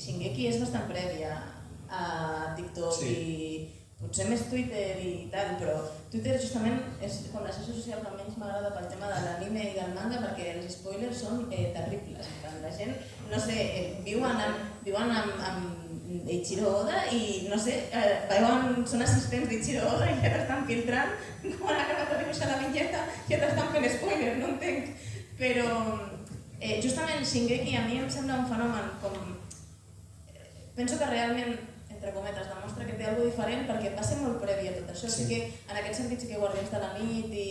Shingeki és bastant prèvia a TikTok i potser més Twitter i tal, però Twitter justament és com la xarxa social que menys m'agrada pel tema de l'anime i del manga perquè els spoilers són terribles. La gent, no sé, viuen amb Eiichiro Oda i, no sé, són assistents d'Eiichiro Oda i ja t'estan filtrant quan ha acabat de dibuixar la vinyeta, ja t'estan fent spoilers, no entenc. Però justament Shingeki a mi em sembla un fenomen com... Penso que realment, entre cometes, demostra que té alguna cosa diferent perquè va ser molt previ a tot això. Sí que en aquest sentit sí que Guardians de la Nit i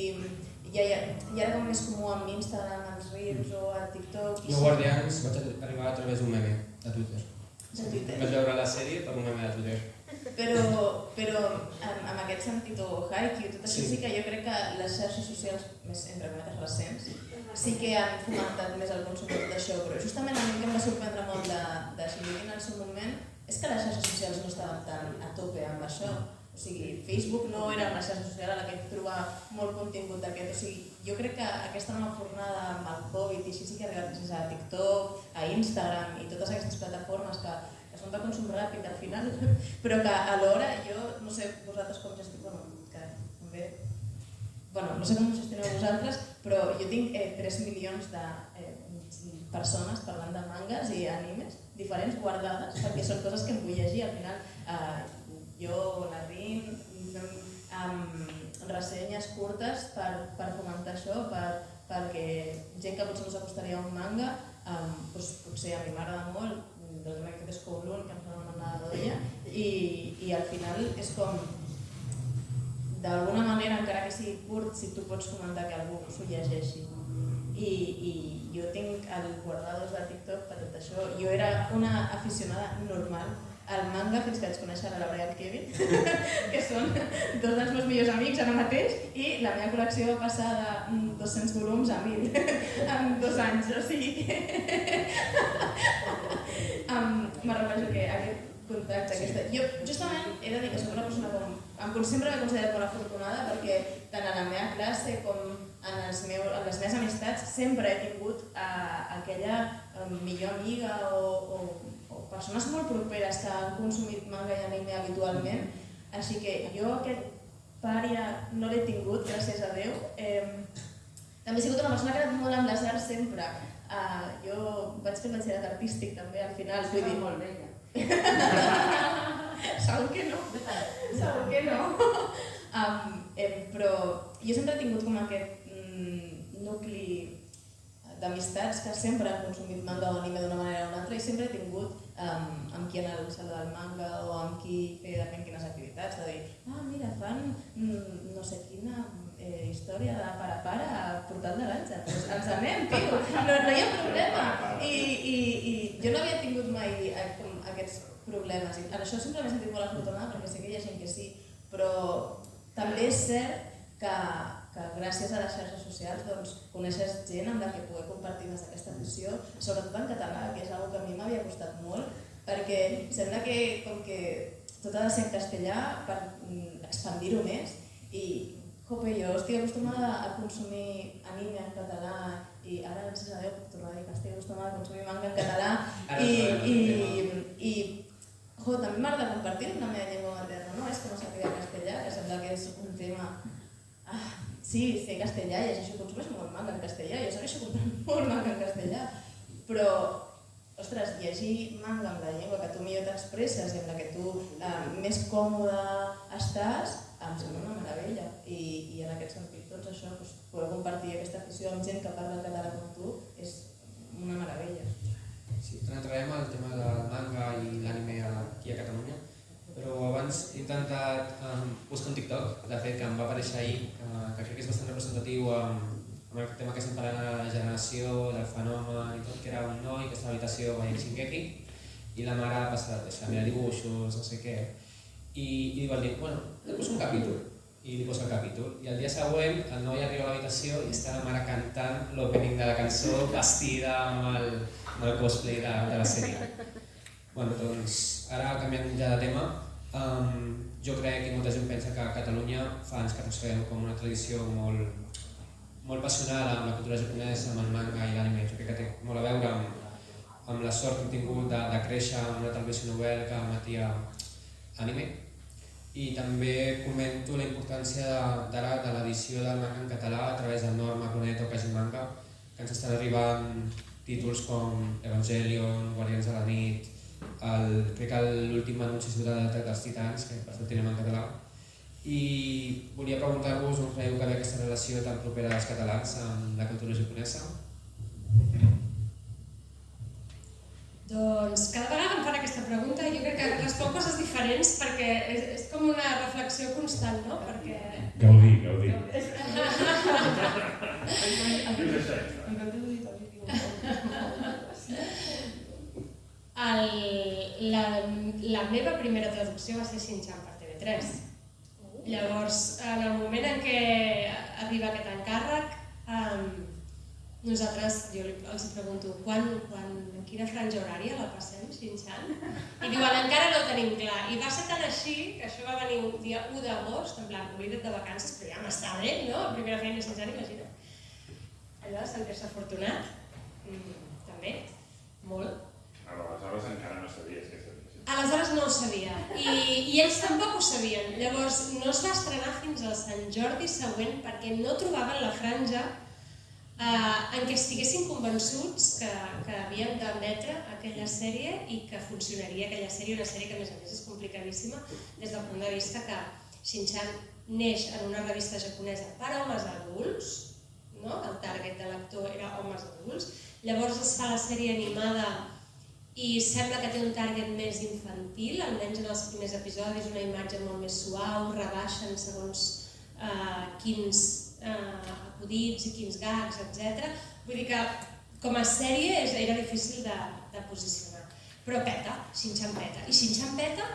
ja era com més comú amb Instagram, als Reels o a TikTok. Jo Guardians vaig arribar a través d'un meme de Twitter. De Twitter. Vaig veure la sèrie per un meme de Twitter. Però en aquest sentit, o Haikyuu i tot això, sí que jo crec que les xarxes socials, més entre cometes recents, sí que han fomentat més el consum de tot això, però justament a mi que em va sorprendre molt de Shingeki en el seu moment és que les xarxes socials no estaven tan a tope amb això. O sigui, Facebook no era una xarxa social a la que trobar molt contingut d'aquest. O sigui, jo crec que aquesta nova fornada amb el Covid i així sí que ha arribat gràcies a TikTok, a Instagram i totes aquestes plataformes que són de consum ràpid al final, però que alhora jo, no sé vosaltres com gestioneu, que també... no sé com ho gestioneu vosaltres, però jo tinc 3 milions de persones parlant de mangas i animes diferents guardades, perquè són coses que em vull llegir. Al final, jo, la Rin, fem ressenyes curtes per fomentar això, perquè gent que potser no s'acostaria a un manga, potser a mi m'agrada molt, doncs aquest és Kowloon, que em fa una manada d'olla, i al final és com, d'alguna manera, encara que sigui curt, si tu pots fomentar que algú s'ho llegeixi. I jo tinc el guardados de TikTok per tot això. Jo era una aficionada normal al manga fins que vaig conèixer la Laura i el Kevin, que són dos dels meus millors amics ara mateix, i la meva col·lecció va passar de 200 volums a 1.000 en 2 anys, o sigui que... Me refereixo que aquest contacte, aquesta... Jo justament he de dir que soc una persona com... Sempre m'he considerat molt afortunada perquè tant a la meva classe com en les meves amistats sempre he tingut aquella millor amiga o persones molt properes que han consumit manga i anime habitualment, així que jo aquest pària no l'he tingut, gràcies a Déu. També he sigut una persona que ha anat molt amb les arts sempre. Jo vaig fer batxillerat artístic també al final. Vull dir molt bella. Segur que no. Segur que no. Però jo sempre he tingut com aquest nucli d'amistats que sempre han consumit manga o anime d'una manera o una altra i sempre he tingut amb qui anar a la sala del manga o amb qui fer depèn quines activitats, de dir mira, fan no sé quina història de pare a pare a Portal de l'Àngel, doncs ens anem, tio, no hi ha problema. I jo no havia tingut mai aquests problemes i en això sempre m'he sentit molt afortunada perquè sé que hi ha gent que sí, però també és cert que gràcies a les xarxes socials doncs, coneixes gent amb la que poder compartir més aquesta visió, sobretot en català, que és una cosa que a mi m'havia costat molt, perquè sembla que com que tot ha de ser en castellà per expandir-ho més i jo estic acostumada a consumir anime en català i ara gràcies a Déu puc tornar a dir que estic acostumada a consumir manga en català i també m'agrada compartir la meva llengua materna, no és que no sàpiga castellà, que sembla que és un tema... Sí, sé castellà, llegeixo, consumeixo molt manga en castellà, jo segueixo comprant molt manga en castellà, però, ostres, llegir manga amb la llengua que tu millor t'expresses i amb la que tu més còmode estàs, em sembla una meravella. I en aquest sentit, doncs això, poder compartir aquesta afició amb gent que parla el català com tu és una meravella. Sí, entrarem al tema del manga i l'anime aquí a Catalunya, però abans he intentat buscar un TikTok, de fet, que em va aparèixer ahir, que crec que és bastant representatiu amb el tema que estem parlant de la generació, del fenomen i tot, que era un noi que estava a l'habitació veient Shingeki i la mare passa a mirar dibuixos, no sé què, i diu al nen, bueno, et poso un capítol, i li posa el capítol, i el dia següent el noi arriba a l'habitació i està la mare cantant l'opening de la cançó vestida amb el cosplay de la sèrie. Bueno, doncs, ara canviant ja de tema, jo crec que molta gent pensa que a Catalunya fa anys que arrosseguem com una tradició molt passionada amb la cultura japonesa, amb el manga i l'anime. Jo crec que té molt a veure amb la sort que hem tingut de créixer amb una televisió novel que emetia anime. I també comento la importància d'ara de l'edició del manga en català a través del Norma, Conet o Kajimanga, que ens estan arribant títols com Evangelion, Guardians de la Nit, crec que l'últim anunci ha sigut l'Atac dels Titans, que per cert tenim en català. I volia preguntar-vos on creieu que ve aquesta relació tan propera dels catalans amb la cultura japonesa? Doncs cada vegada que em fan aquesta pregunta jo crec que responc coses diferents perquè és com una reflexió constant, no? Perquè... Gaudí. La meva primera traducció va ser Shin-chan per TV3. Llavors, en el moment en què arriba aquest encàrrec, nosaltres, jo els pregunto, en quina franja horària la passem, Shin-chan? I diuen, encara no ho tenim clar. I va ser tan així, que això va venir un dia 1 d'agost, en plan, oblida't de vacances, però ja m'està bé, no? La primera feina de Shin-chan, imagina't. Allò, sentir-se afortunat, també, molt. Aleshores encara no sabies què sabies. Aleshores no ho sabia, i ells tampoc ho sabien. Llavors, no es va estrenar fins al Sant Jordi següent perquè no trobaven la franja en què estiguessin convençuts que havien d'emetre aquella sèrie i que funcionaria aquella sèrie, una sèrie que a més és complicadíssima des del punt de vista que Shin-chan neix en una revista japonesa per a homes adults, no? El target de l'actor era homes adults, llavors es fa la sèrie animada i sembla que té un target més infantil, almenys en els primers episodis, una imatge molt més suau, rebaixen segons quins acudits i quins gags, etc. Vull dir que com a sèrie era difícil de posicionar, però peta, Shin-chan peta. I Shin-chan peta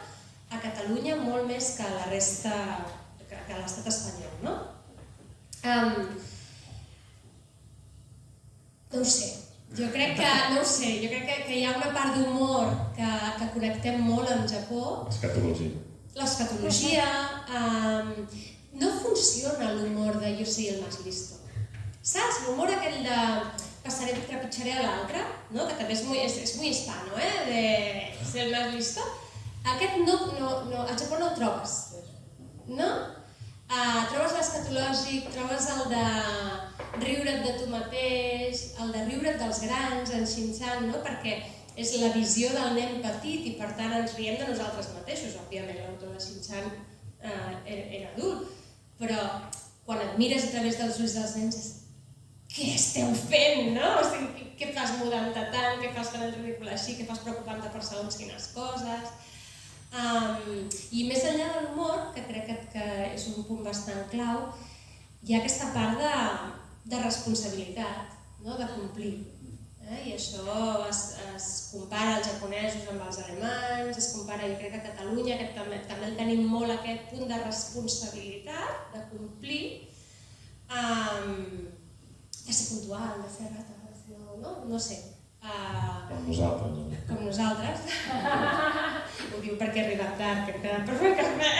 a Catalunya molt més que a la resta, que a l'estat espanyol, no? No ho sé. Jo crec que hi ha una part d'humor que connectem molt amb Japó. L'escatologia. No funciona l'humor de jo soy el más listo. Saps? L'humor aquell de trepitjaré a l'altre, no? Que també és muy hispano, de ser el más listo. Aquest al Japó no el trobes, no? Trobes l'escatològic, trobes el de riure't de tu mateix, el de riure't dels grans, en Shin-chan, no? Perquè és la visió del nen petit i per tant ens riem de nosaltres mateixos. Òbviament l'autor de Shin-chan era adult, però quan et mires a través dels ulls dels nens és què esteu fent, no? O sigui, què fas mudant-te tant, què fas fent el ridícul així, què fas preocupant-te per segons quines coses. I més enllà de l'humor, que crec que és un punt bastant clau, hi ha aquesta part de responsabilitat, de complir. I això es compara els japonesos amb els alemanys, es compara, jo crec que a Catalunya, que també el tenim molt aquest punt de responsabilitat, de complir, de ser puntual, de fer rata, no sé. Com nosaltres. Ho diu perquè he arribat tard, que hem quedat per fer cafè.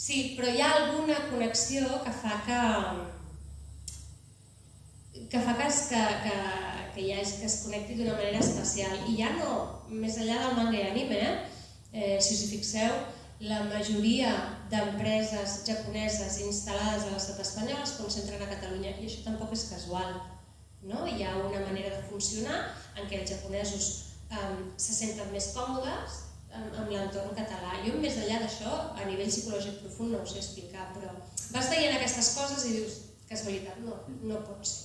Sí, però hi ha alguna connexió que fa que es connecti d'una manera especial. I ja no, més enllà del manga i anime, si us hi fixeu, la majoria d'empreses japoneses instal·lades a l'estat espanyol es concentren a Catalunya i això tampoc és casual. Hi ha una manera de funcionar en què els japonesos se senten més còmodes amb l'entorn català. Jo, més enllà d'això, a nivell psicològic profund no ho sé explicar, però vas veient aquestes coses i dius, casualitat, no pot ser.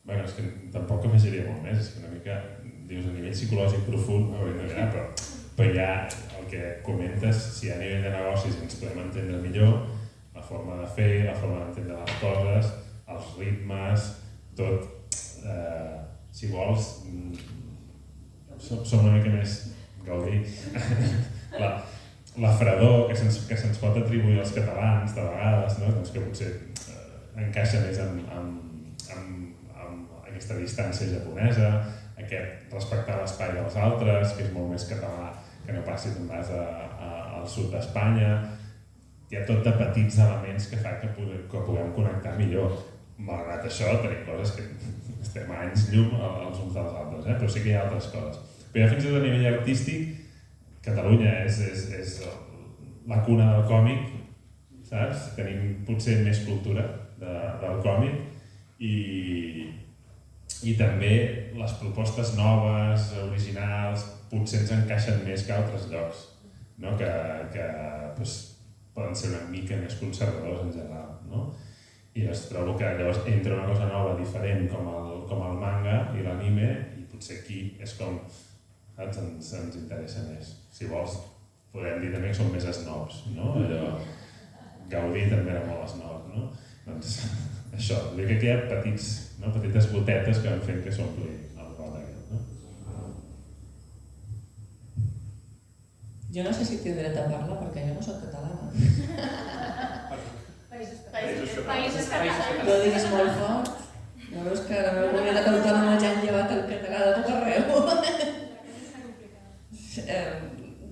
Bé, és que tampoc afegiria molt més, és que una mica, dius, a nivell psicològic profund, no hauríem de mirar, però ja el que comentes, si a nivell de negocis ens podem entendre millor, la forma de fer, la forma d'entendre les coses, els ritmes, tot, si vols, som una mica més Gaudí. La fredor que se'ns pot atribuir als catalans de vegades, doncs que potser encaixa més amb aquesta distància japonesa, aquest respectar l'espai dels altres, que és molt més català que no passi te'n vas al sud d'Espanya. Hi ha tot de petits elements que fan que puguem connectar millor. Malgrat això, tenim coses que estem a anys llum els uns dels altres, però sí que hi ha altres coses. Però ja fins i tot a nivell artístic, Catalunya és la cuna del còmic, saps? Tenim potser més cultura del còmic i també les propostes noves, originals, potser ens encaixen més que altres llocs, que poden ser una mica més conservadors en general. I trobo que llavors entra una cosa nova, diferent, com el manga i l'anime, i potser aquí és com ens interessa més. Si vols, podem dir també que som més snobs, no? Allò, Gaudí també era molt snob, no? Doncs això, crec que hi ha petites gotetes que van fent que s'ompli el got aquest, no? Jo no sé si tinc dret a parlar perquè jo no soc catalana. Països catalans. No diguis molt fort. No veus que a la meva comunitat autònoma ja han llevat el català de tot arreu?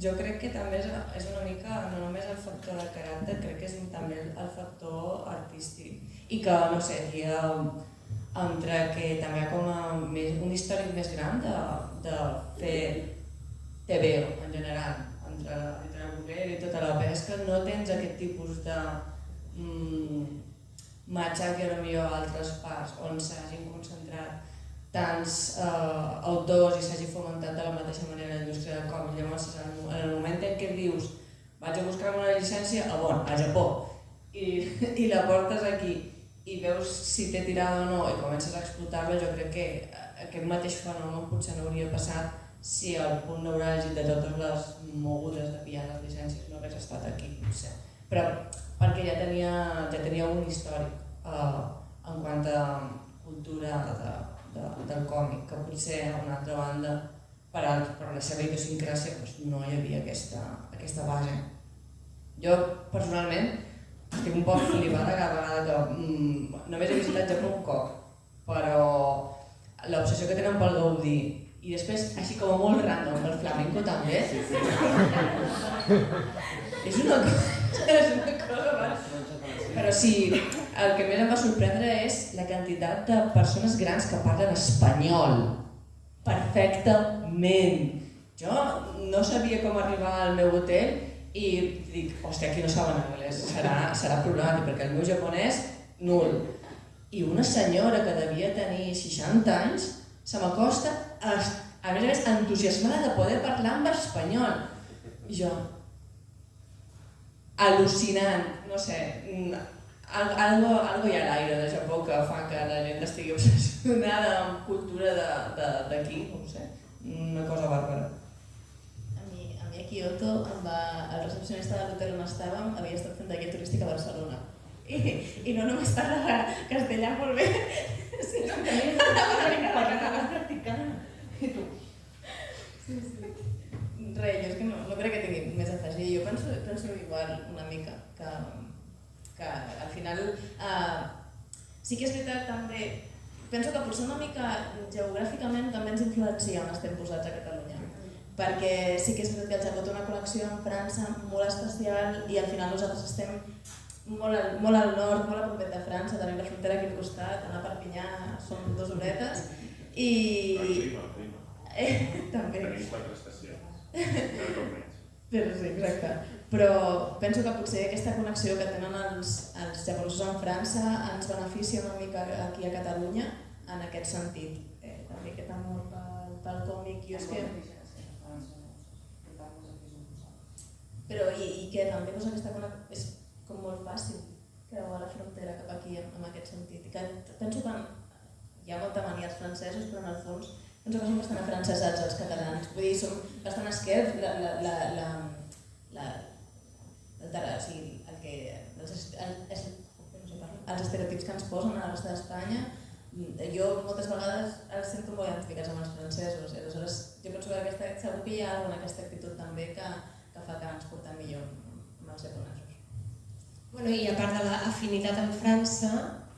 Jo crec que també és una mica, no només el factor de caràcter, crec que és també el factor artístic. I que, no sé, aquí entre que també hi ha com un històric més gran de fer TVO en general, entre el Google i tota la pesca, no tens aquest tipus de matxac i potser a altres parts on s'hagin concentrat tants autors i s'hagi fomentat de la mateixa manera la indústria del còmic. Llavors, en el moment en què dius vaig a buscar una llicència a Japó i la portes aquí i veus si té tirada o no i comences a explotar-la, jo crec que aquest mateix fenomen potser no hauria passat si el punt neuràlgic de totes les mogudes de pillar les llicències no hagués estat aquí, potser. Però perquè ja tenia un històric en quant a cultura del còmic, que potser a una altra banda, per la seva idiosincràsia, no hi havia aquesta base. Jo, personalment, estic un poc flipant cada vegada que només he visitat Japó un cop, però l'obsessió que tenen pel Gaudí i després, així com molt random, el flamenco també, és una cosa, però sí, el que més em va sorprendre és la quantitat de persones grans que parlen espanyol perfectament. Jo no sabia com arribar al meu hotel i dic, hòstia, aquí no saben anglès, serà problemàtic perquè el meu japonès, nul. I una senyora que devia tenir 60 anys se m'acosta, a més entusiasmada de poder parlar en espanyol. I jo, al·lucinant, no sé, algo hi ha a l'aire de Japó que fa que la gent estigui obsessionada amb cultura d'aquí, no ho sé, una cosa bàrbara. A mi a Kyoto, el recepcionista de l'hotel on estàvem havia estat fent de guia turística a Barcelona. I no només parlava castellà molt bé, sinó que anava a practicar. I tu? Sí. Res, jo és que no crec que tingui més a afegir. Jo penso igual una mica, que al final sí que és veritat també, penso que potser una mica geogràficament també ens influencia on estem posats a Catalunya, perquè sí que és veritat que el Japó té una connexió amb França molt especial i al final nosaltres estem molt al nord, molt a prop de França, tenim la frontera aquí al costat, anar a Perpinyà són 2 horetes i... Prima. També. Tenim 4 estacions, no com menys. Però sí, exacte. Però penso que potser aquesta connexió que tenen els japonesos amb França ens beneficia una mica aquí a Catalunya en aquest sentit. També aquest amor pel còmic. Jo és que... Però i que també aquesta connexió és com molt fàcil creuar la frontera cap aquí en aquest sentit. I que penso que hi ha molta mania als francesos, però en el fons penso que som bastant afrancesats els catalans. Vull dir, som bastant esquerps, els estereotips que ens posen a la resta d'Espanya. Jo moltes vegades els sento molt identificats amb els francesos. Aleshores, jo penso que segur que hi ha alguna aquesta actitud també que fa que ens portem millor amb els japonesos. Bueno, i a part de l'afinitat amb França,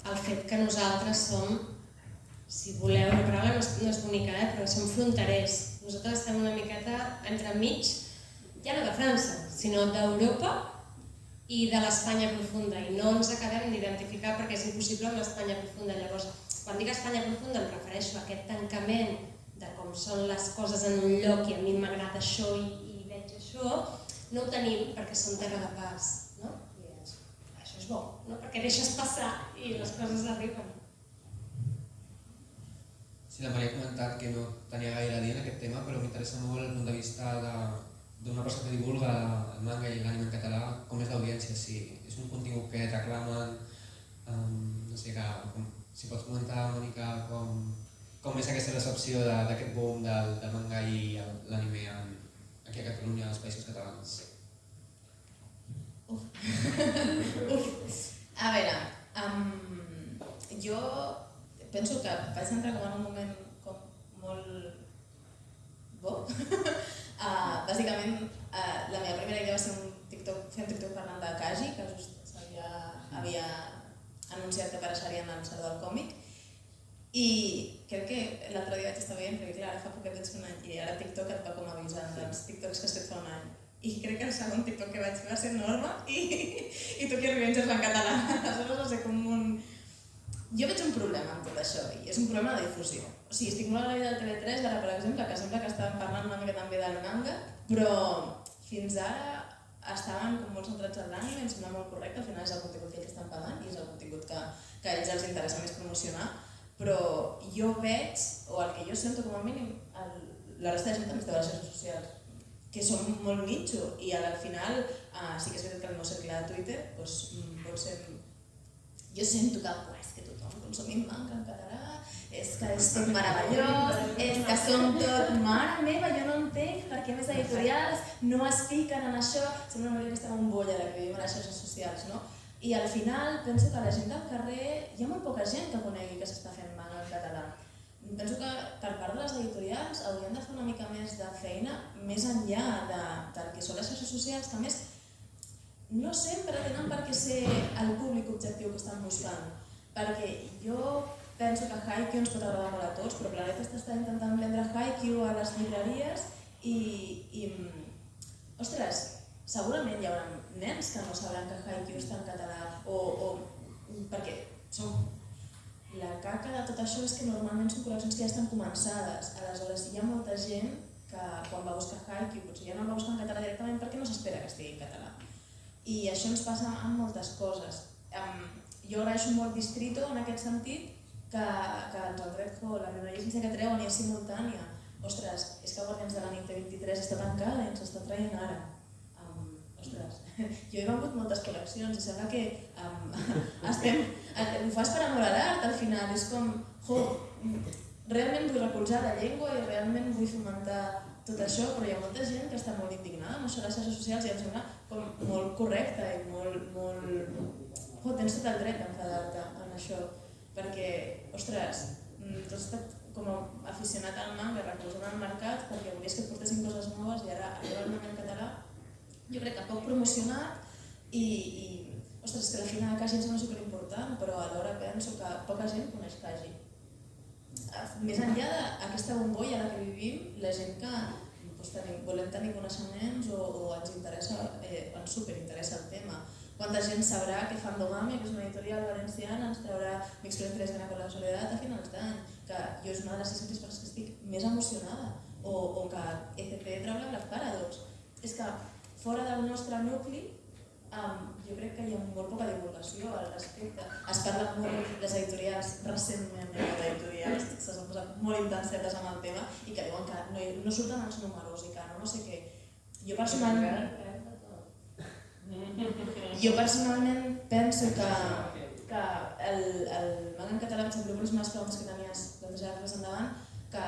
el fet que nosaltres som, si voleu, la paraula no és bonica, però som fronterers. Nosaltres estem una miqueta entremig, ja no de França, sinó d'Europa i de l'Espanya profunda, i no ens acabem d'identificar perquè és impossible amb l'Espanya profunda. Llavors, quan dic Espanya profunda em refereixo a aquest tancament de com són les coses en un lloc i a mi m'agrada això i veig això, no ho tenim perquè som terra de pas, no? I això és bo, no? Perquè deixes passar i les coses arriben. Sí, la Maria ha comentat que no tenia gaire a dir en aquest tema, però m'interessa molt el punt de vista d'una persona que divulga el manga i l'anime en català, com és l'audiència, si és un contingut que reclamen si pots comentar una mica com és aquesta recepció d'aquest boom del manga i l'anime aquí a Catalunya, als Països Catalans. A veure, jo penso que vaig entrar com en un moment com molt bo. Bàsicament, la meva primera idea va ser fer un TikTok parlant de Kaji, que just havia anunciat que apareixeria en el Saló del Còmic. I crec que l'altre dia vaig estar veient, perquè clar, ara fa poquet vaig fer un any, i ara TikTok et va com avisant dels TikToks que has fet fa un any. I crec que el segon TikTok que vaig fer va ser Norma i tu que revienges en català. Aleshores va ser com un... Jo veig un problema amb tot això, i és un problema de difusió. O sigui, estic molt agraïda del TV3, ara per exemple, que sembla que estàvem parlant una mica també del manga, però fins ara estaven com molt centrats en l'ànime, em sembla molt correcte, al final és el contingut que ells estan pagant i és el contingut que a ells els interessa més promocionar, però jo veig, o el que jo sento com a mínim, la resta de gent també està de les xarxes socials, que són molt nicho, i al final sí que és veritat que el meu cercle de Twitter pot ser... Jo sento que tothom consumim manga en català, és que és tot meravellós, és que som tot... Mare meva, jo no entenc per què més editorials no es fiquen en això. Sembla una mica aquesta bombolla que vivim a les xarxes socials, no? I al final penso que la gent del carrer, hi ha molt poca gent que conegui que s'està fent manga en català. Penso que per part de les editorials haurien de fer una mica més de feina més enllà del que són les xarxes socials, que a més no sempre tenen per què ser el públic objectiu que estan buscant. Perquè jo penso que Haikyuu ens pot agradar molt a tots, però Planeta està intentant vendre Haikyuu a les llibreries i ostres, segurament hi haurà nens que no sabran que Haikyuu està en català perquè la caca de tot això és que normalment són col·leccions que ja estan començades. Aleshores, hi ha molta gent que quan va buscar Haikyuu potser ja no el va buscar en català directament perquè no s'espera que estigui en català. I això ens passa amb moltes coses. Jo agraeixo molt Distrito en aquest sentit, que ens ha tret la primera llicència que treuen i és simultània. Ostres, és que Guardians de la Nit T23 està tancada i ens està traient ara. Ostres, jo he vengut moltes col·leccions i sembla que ho fas per amor a l'art al final. És com, realment vull recolzar la llengua i realment vull fomentar tot això, però hi ha molta gent que està molt indignada amb això de les xarxes socials i em sembla com molt correcta i molt... Tens tot el dret d'enfadar-te en això, perquè, ostres, tu has estat com a aficionat al manga, recolzant al mercat, perquè volies que et portessin coses noves i ara arriba el manga en català, jo crec que poc promocionat i ostres, és que la fina de Kaji em sembla superimportant, però alhora penso que poca gent coneix Kaji. Més enllà d'aquesta bombolla en la que vivim, la gent que volem tenir coneixements o ens superinteressa el tema. Quanta gent sabrà que Fandogame, que és una editorial valenciana, ens traurà M'experiencias con la soledat a finals d'any, que jo és una de les 600 persones que estic més emocionada, o que ECP trau la Black Paradox. És que fora del nostre nucli jo crec que hi ha molt poca divulgació al respecte. Es parla molt les editorials, recentment les editorials s'han posat molt intensetes amb el tema i que diuen que no surten els números i que no sé què. Jo personalment penso que el manga en català, em sembla unes més preguntes que tenies plantejades més endavant, que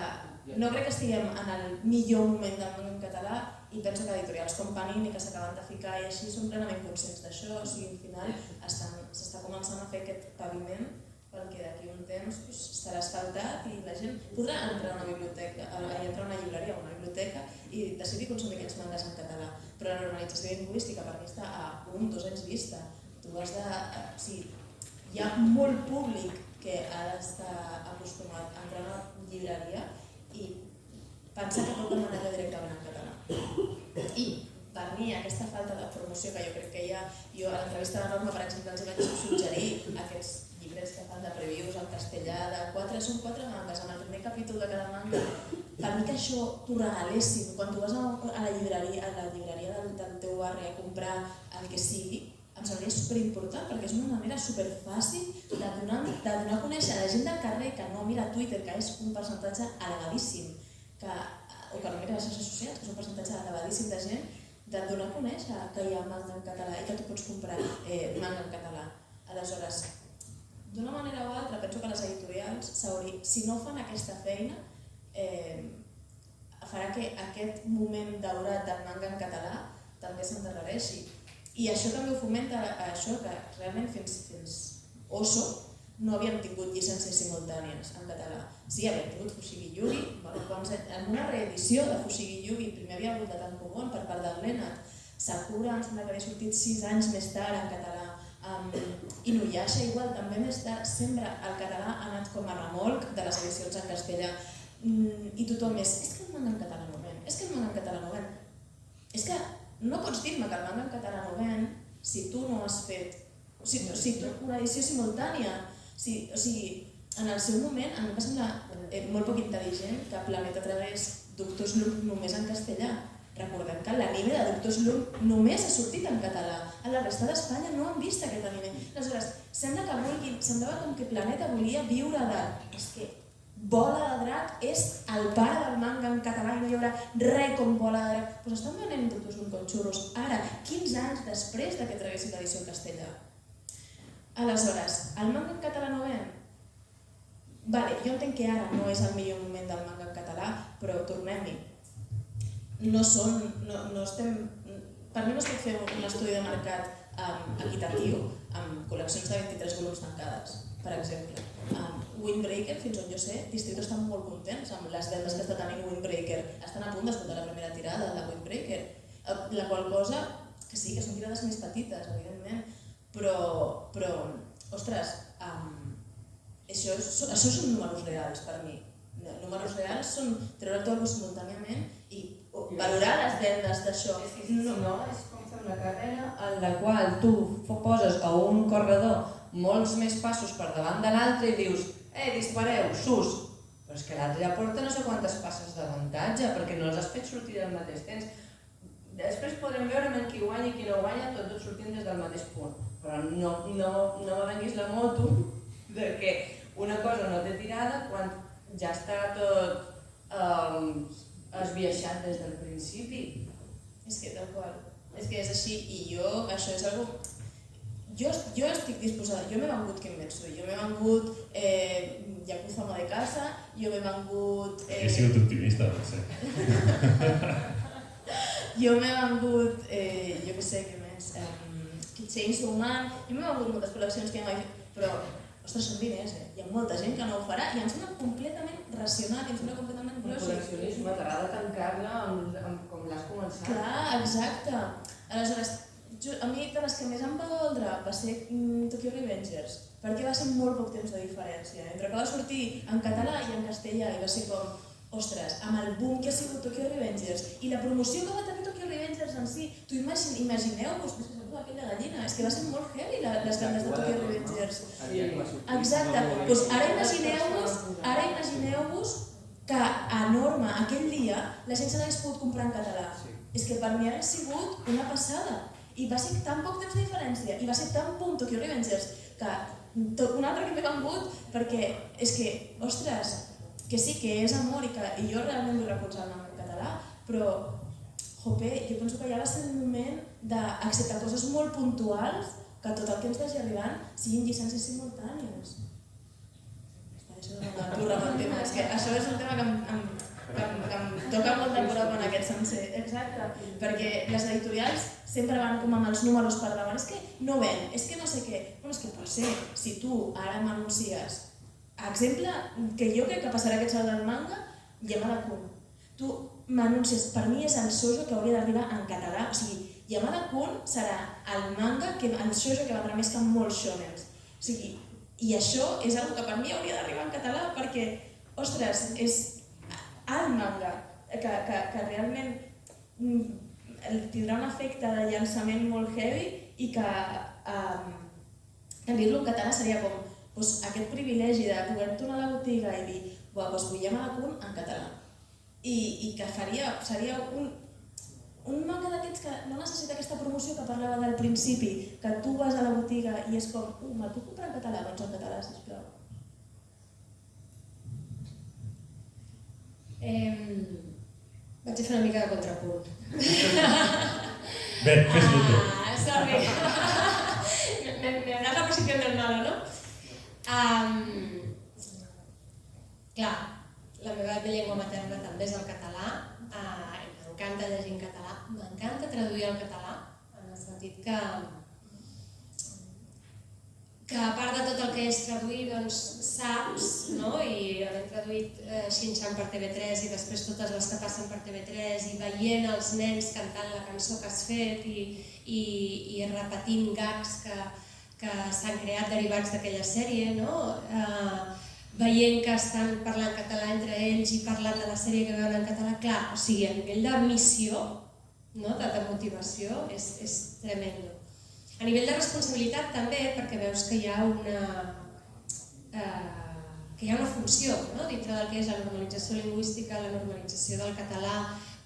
no crec que estiguem en el millor moment del manga en català i penso que editorials com Panini, que s'acaben de ficar i així, són plenament conscients d'això. O sigui, al final s'està començant a fer aquest paviment perquè d'aquí un temps estarà asfaltat i la gent podrà entrar a una biblioteca, entrar a una llibreria o una biblioteca i decidir consumir aquests mangas en català. Però la normalització lingüística per mi està a 2 anys vista. Tu has de... O sigui, hi ha molt públic que ha d'estar acostumat a entrar a una llibreria i pensar que pot demanar-la directament en català. I per mi aquesta falta de promoció que jo crec que hi ha, jo a l'entrevista de Norma, per exemple, els vaig suggerir aquests llibres que fan de previews en castellà de 4 mangas, en el primer capítol de cada manga, per mi que això t'ho regalessin quan tu vas a la llibreria del teu barri a comprar el que sigui, em semblaria superimportant perquè és una manera superfàcil de donar a conèixer a la gent del carrer que no mira Twitter, que és un percentatge elevadíssim, o que no mira les xarxes socials, que és un percentatge elevadíssim de gent, de donar a conèixer que hi ha manga en català i que tu pots comprar manga en català. Aleshores, d'una manera o altra, penso que les editorials, si no fan aquesta feina, farà que aquest moment daurat del manga en català també s'endarrereixi. I això també ho fomenta, això que realment fins Oso no havíem tingut llicències simultànies en català. Sí, havíem tingut Fushigi Yugi, en una reedició de Fushigi Yugi, primer havia hagut de Tankobon per part del Lennart, Sakura em sembla que havia sortit 6 anys més tard en català, Inuyasha igual, també més tard, sempre el català ha anat com a remolc de les edicions en castellà i tothom és que el manga en català no ven, és que el manga en català no ven. És que no pots dir-me que el manga en català no ven si tu no has fet una edició simultània. O sigui, en el seu moment, a mi em va semblar molt poc intel·ligent que Planeta tragués Doctor Slump només en castellà. Recordem que l'anime de Doctor Slump només ha sortit en català. A la resta d'Espanya no han vist aquest anime. Aleshores, semblava com que Planeta volia viure de... És que Bola de Drac és el pare del manga en català i no hi haurà res com Bola de Drac. Doncs estan venent Doctor Slump com xurros ara, 15 anys després que traguessin l'edició en castellà. Aleshores, el manga en català no ven? Vale, jo entenc que ara no és el millor moment del manga en català, però tornem-hi. Per mi no es pot fer un estudi de mercat equitatiu amb col·leccions de 23 volums tancades, per exemple. Windbreaker, fins on jo sé, Distrito estan molt contents amb les vendes que està tenint Windbreaker. Estan a punt d'escoltar la primera tirada de Windbreaker, la qual cosa, que sí, que són tirades més petites, evidentment, però ostres, això són números reals per mi. Números reals són treure-t'ho simultàniament i valorar les vendes d'això. Si no, és com fer una carrera en la qual tu poses a un corredor molts més passos per davant de l'altre i dius dispareu, sus! Però és que l'altre ja porta no sé quantes passes d'avantatge perquè no els has fet sortir al mateix temps. Després podrem veure qui guanya i qui no guanya, tots dos sortint des del mateix punt. Però no me venguis la moto que una cosa no té tirada quan ja està tot esbiaixat des del principi. És que tal qual, és que és així i jo, això és algo... Jo estic disposada, jo m'he vengut Kimetsu, jo m'he vengut Yakuza Ama de Casa, jo m'he vengut... He sigut optimista, no sé. Jo m'he vengut, jo què sé, què més, Chainsaw Man, jo m'he vengut moltes col·leccions que mai... Però, ostres, són diners, hi ha molta gent que no ho farà i em sembla completament racional, em sembla completament lògic. El col·leccionisme, t'agrada tancar-la com l'has començat. Clar, exacte. Aleshores, a mi de les que més em va doldre va ser Tokyo Revengers, perquè va ser molt poc temps de diferència entre que va sortir en català i en castellà i va ser com, ostres, amb el boom que ha sigut Tokyo Revengers i la promoció que va tenir Tokyo Revengers en si, imagineu-vos, aquella gallina, és que va ser molt heavy les vendes de Tokyo Revengers. Exacte, doncs ara imagineu-vos que a Norma aquell dia la gent se l'hagués pogut comprar en català. És que per mi ha sigut una passada. I va ser tan poc temps de diferència, i va ser tan boom Tokyo Revengers, que un altre que m'he vengut, perquè és que, ostres, que sí que és amor i jo realment vull recolzar el manga en català, però, jope, jo penso que ja va ser el moment d'acceptar coses molt puntuals, que tot el que ens vagi arribant siguin llicències simultànies. Això és un tema que em toca molt de prop en aquest sencer, exacte, perquè les editorials sempre van com amb els números per davant, és que no ven, és que no sé què, però és que pot ser, si tu ara m'anuncies, exemple, que jo crec que passarà aquest salt del manga, Yamada-kun, tu m'anuncies, per mi és el shoujo que hauria d'arribar en català, o sigui, Yamada-kun serà el manga, el shoujo que vendrà més que molts shonens, o sigui, i això és una que per mi hauria d'arribar en català perquè, ostres, és el manga que realment tindrà un efecte de llançament molt heavy i que dir-lo en català seria com aquest privilegi de poder tornar a la botiga i dir vull Yamada-kun en català i que seria un manga d'aquests que no necessita aquesta promoció que parlava del principi, que tu vas a la botiga i és com, me'l puc comprar en català? Doncs en català, sisplau. Vaig a fer una mica de contrapunt. Bé, fes-lo tu. Sorry. Me das la posición del malo, ¿no? Clar, la meva llengua materna també és el català, m'encanta llegir en català, m'encanta traduir al català, en el sentit que a part de tot el que és traduir, doncs saps, no? I havent traduït Xinxan per TV3 i després totes les que passen per TV3 i veient els nens cantant la cançó que has fet i repetint gags que s'han creat derivats d'aquella sèrie, no? Veient que estan parlant català entre ells i parlant de la sèrie que veuen en català, clar, o sigui, a nivell de missió, de motivació, és tremendo. A nivell de responsabilitat també, perquè veus que hi ha una funció dintre del que és la normalització lingüística, la normalització del català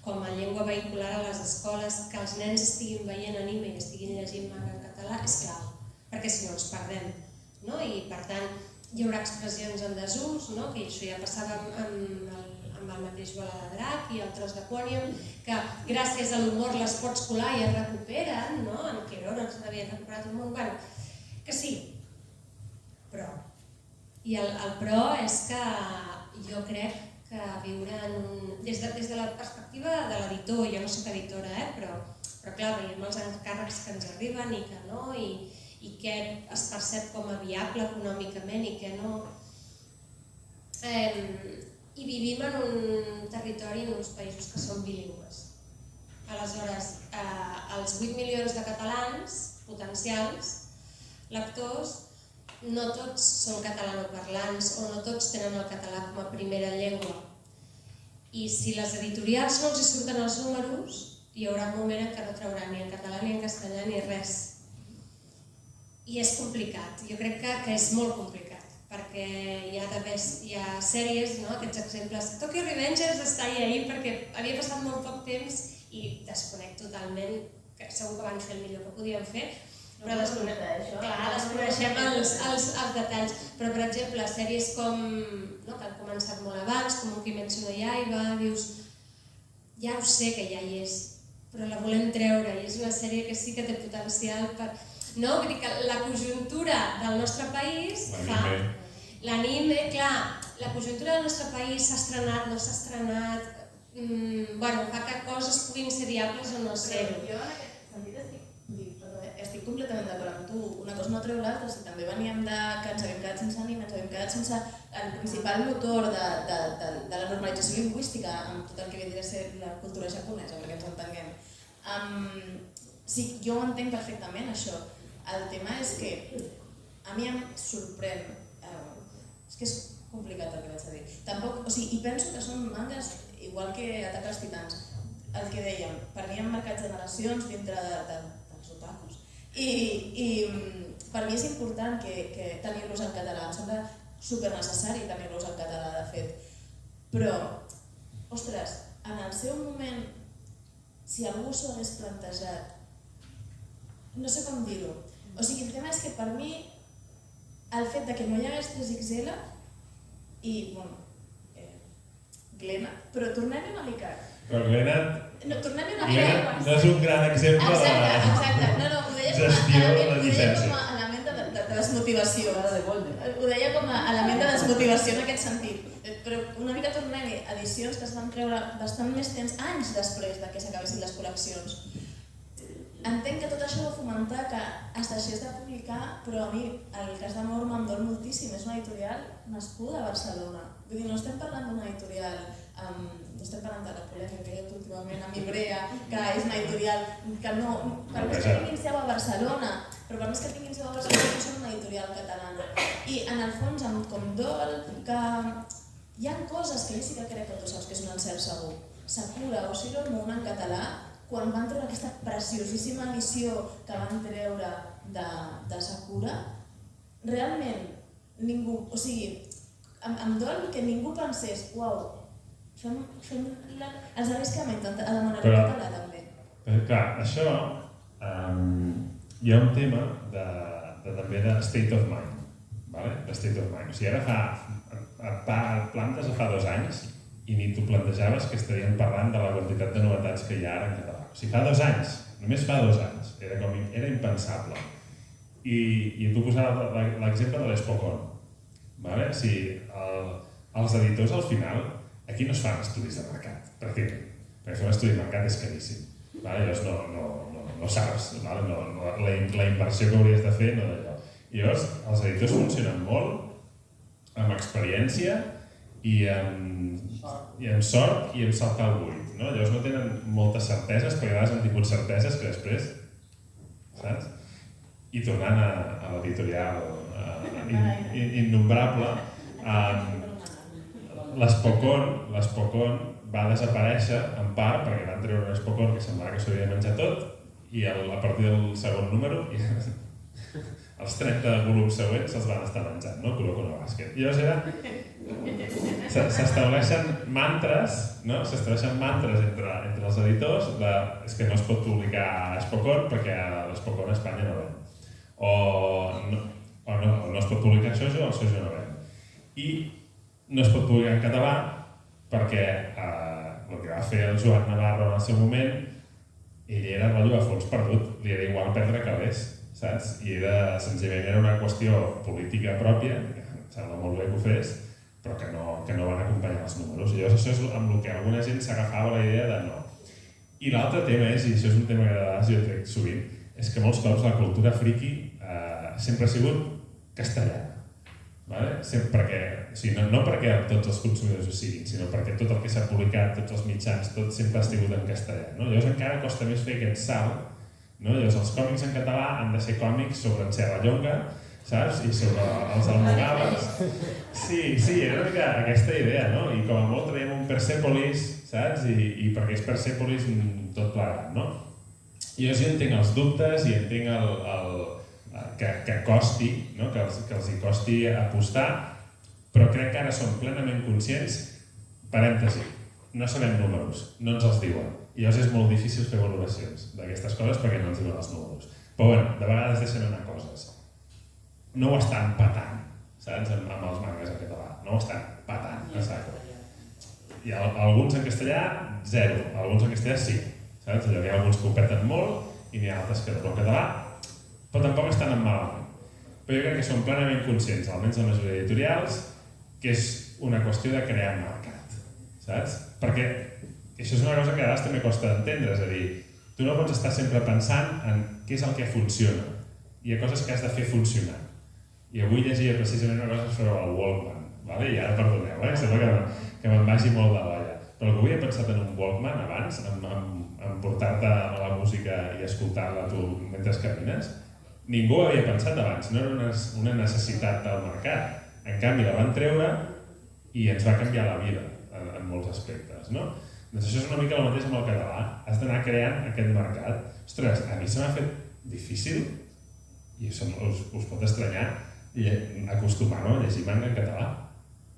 com a llengua vehicular a les escoles, que els nens estiguin veient anime i estiguin llegint manga en català, és clau, perquè si no ens perdem. I per tant, hi haurà expressions en desús, que això ja passava amb el mateix Bola de Drac i el Tros de Quònium, que gràcies a l'humor les pots colar i es recuperen, en Querón ens n'havien recuperat un munt, bueno, que sí, però. I el però és que jo crec que viure en un... Des de la perspectiva de l'editor, jo no soc editora, però clar, veiem els encàrrecs que ens arriben i que no, i què es percep com a viable econòmicament i què no. I vivim en un territori, en uns països que són bilingües. Aleshores, els 8 milions de catalans potencials, lectors, no tots són catalanoparlants o no tots tenen el català com a primera llengua. I si les editorials no els hi surten els números, hi haurà un moment en què no trauran ni en català ni en castellà ni res. I és complicat, jo crec que és molt complicat, perquè hi ha sèries, aquests exemples. Tokyo Revengers està ahir perquè havia passat molt poc temps i desconec totalment, que segur que van fer el millor que podien fer, però desconeixem els detalls. Però, per exemple, sèries com, que han començat molt abans, com Kimetsu no Yaiba, dius, ja ho sé que ja hi és, però la volem treure i és una sèrie que sí que té potencial per... No, vull dir que la conjuntura del nostre país fa... L'anime, clar, la conjuntura del nostre país s'ha estrenat, no s'ha estrenat... fa que coses puguin ser viables o no ser. Jo en aquest sentit estic completament d'acord amb tu. Una cosa no treu l'altra, si també veníem que ens havíem quedat sense anime, ens havíem quedat sense el principal motor de la normalització lingüística amb tot el que vindria a ser la cultura japonesa, perquè ens entenguem. Sí, jo ho entenc perfectament, això. El tema és que a mi em sorprèn, és que és complicat el que vaig a dir. I penso que són mangas igual que Ataca als Titans, el que dèiem, perdíem marcats generacions dintre dels otakus. I per mi és important tenir-los en català, em sembla supernecessari tenir-los en català, de fet. Però, ostres, en el seu moment, si algú s'ho hagués plantejat, no sé com dir-ho. O sigui, el tema és que per mi el fet que no hi hagués 3XL i, Glenna, però tornem-hi a l'ICAC. Però Glenna no és un gran exemple de gestió de la llicència. Ho deia com a element de desmotivació. Ho deia com a element de desmotivació en aquest sentit. Però una mica tornem-hi, edicions que es van treure bastant més temps, anys després que s'acabessin les col·leccions. Entenc que tot això va fomentar que es deixés de publicar, però a mi el cas d'Amor me'n dol moltíssim. És una editorial nascuda a Barcelona. Vull dir, no estem parlant d'una editorial, no estem parlant de la polèmica que hi ha últimament amb Ibrea, que és una editorial que no... Per més que tinguin seu a Barcelona, però per més que tinguin seu a Barcelona no són una editorial catalana. I en el fons em com dol que hi ha coses que jo sí que crec que tu saps que és un encert segur. Sakura o Sailor Moon en català, quan van treure aquesta preciosíssima edició que van treure de Sakura, realment ningú, o sigui, em dol que ningú pensés, uau, ens arrisquem a demanar-ho en català també. Clar, això, hi ha un tema també de state of mind, de state of mind. O sigui, ara plantes fa 2 anys i ni t'ho plantejaves que estaríem parlant de la quantitat de novetats que hi ha ara en català. O sigui, fa 2 anys, només fa 2 anys, era impensable. I tu posaves l'exemple de l'Espocon. Vale? O sigui, els editors al final, aquí no es fan estudis de mercat, pràcticament, perquè fer un estudi de mercat és caríssim. Vale? Llavors no saps, vale? La inversió que hauries de fer no d'allò. I llavors els editors funcionen molt amb experiència i amb sort i amb saltar al buit. No? Llavors no tenen moltes certeses, perquè a vegades han tingut certeses que després, saps? I tornant a l'editorial innombrable, l'Espocon va desaparèixer en part perquè van treure un Espocon que semblava que s'ho havia de menjar tot i a partir del segon número els 30 volums següents els van estar menjant, no? Kuroko no Basket. I llavors s'estableixen mantres, no? S'estableixen mantres entre els editors és que no es pot publicar Espocon perquè l'Espocon a Espanya no ven. O no es pot publicar el shoujo no ven. I no es pot publicar en català perquè el que va fer el Joan Navarro en el seu moment, ell era rotllo a fons perdut, li era igual perdre calés, saps? I senzillament era una qüestió política pròpia, que em sembla molt bé que ho fes, però que no van acompanyar els números. I llavors això és amb el que alguna gent s'agafava la idea de no. I l'altre tema és, i això és un tema que de vegades jo trec sovint, és que molts cops la cultura friki sempre ha sigut castellana. Vale? No perquè tots els consumidors ho siguin, sinó perquè tot el que s'ha publicat, tots els mitjans, tot sempre ha sigut en castellà. No? Llavors encara costa més fer aquest salt. No? Llavors els còmics en català han de ser còmics sobre en Serrallonga, saps? I sobre els Almogàvers. Sí, era una mica aquesta idea, no? I com a molt traiem un Persepolis, saps? I perquè és Persepolis tot plegat, no? I jo entenc els dubtes i entenc que costi, no? que els hi costi apostar, però crec que ara som plenament conscients, parèntesi, no sabem números, no ens els diuen. I llavors és molt difícil fer valoracions d'aquestes coses perquè no ens diuen els números. Però bueno, de vegades deixem anar coses. No ho estan patant, saps? Amb els mangas en català, no ho estan patant, a saco. I alguns en castellà, 0, alguns en castellà sí. Saps? Hi ha alguns que ho peten molt i n'hi ha altres que no en català, però tampoc estan en malament. Però jo crec que som plenament conscients, almenys la majoria editorials, que és una qüestió de crear mercat, saps? Perquè això és una cosa que a vegades també costa d'entendre, és a dir, tu no pots estar sempre pensant en què és el que funciona. Hi ha coses que has de fer funcionar. I avui llegia precisament una cosa sobre el Walkman, vale? I ara perdoneu, sembla que me'n vagi molt de l'olla. Però el que havia pensat en un Walkman abans, en portar-te a la música i escoltar-la tu mentre camines, ningú ho havia pensat abans, no era una necessitat del mercat. En canvi, la van treure i ens va canviar la vida en molts aspectes, no? Doncs això és una mica el mateix amb el català. Has d'anar creant aquest mercat. Ostres, a mi se m'ha fet difícil, i us pot estranyar, acostumar-me a llegir manga en català.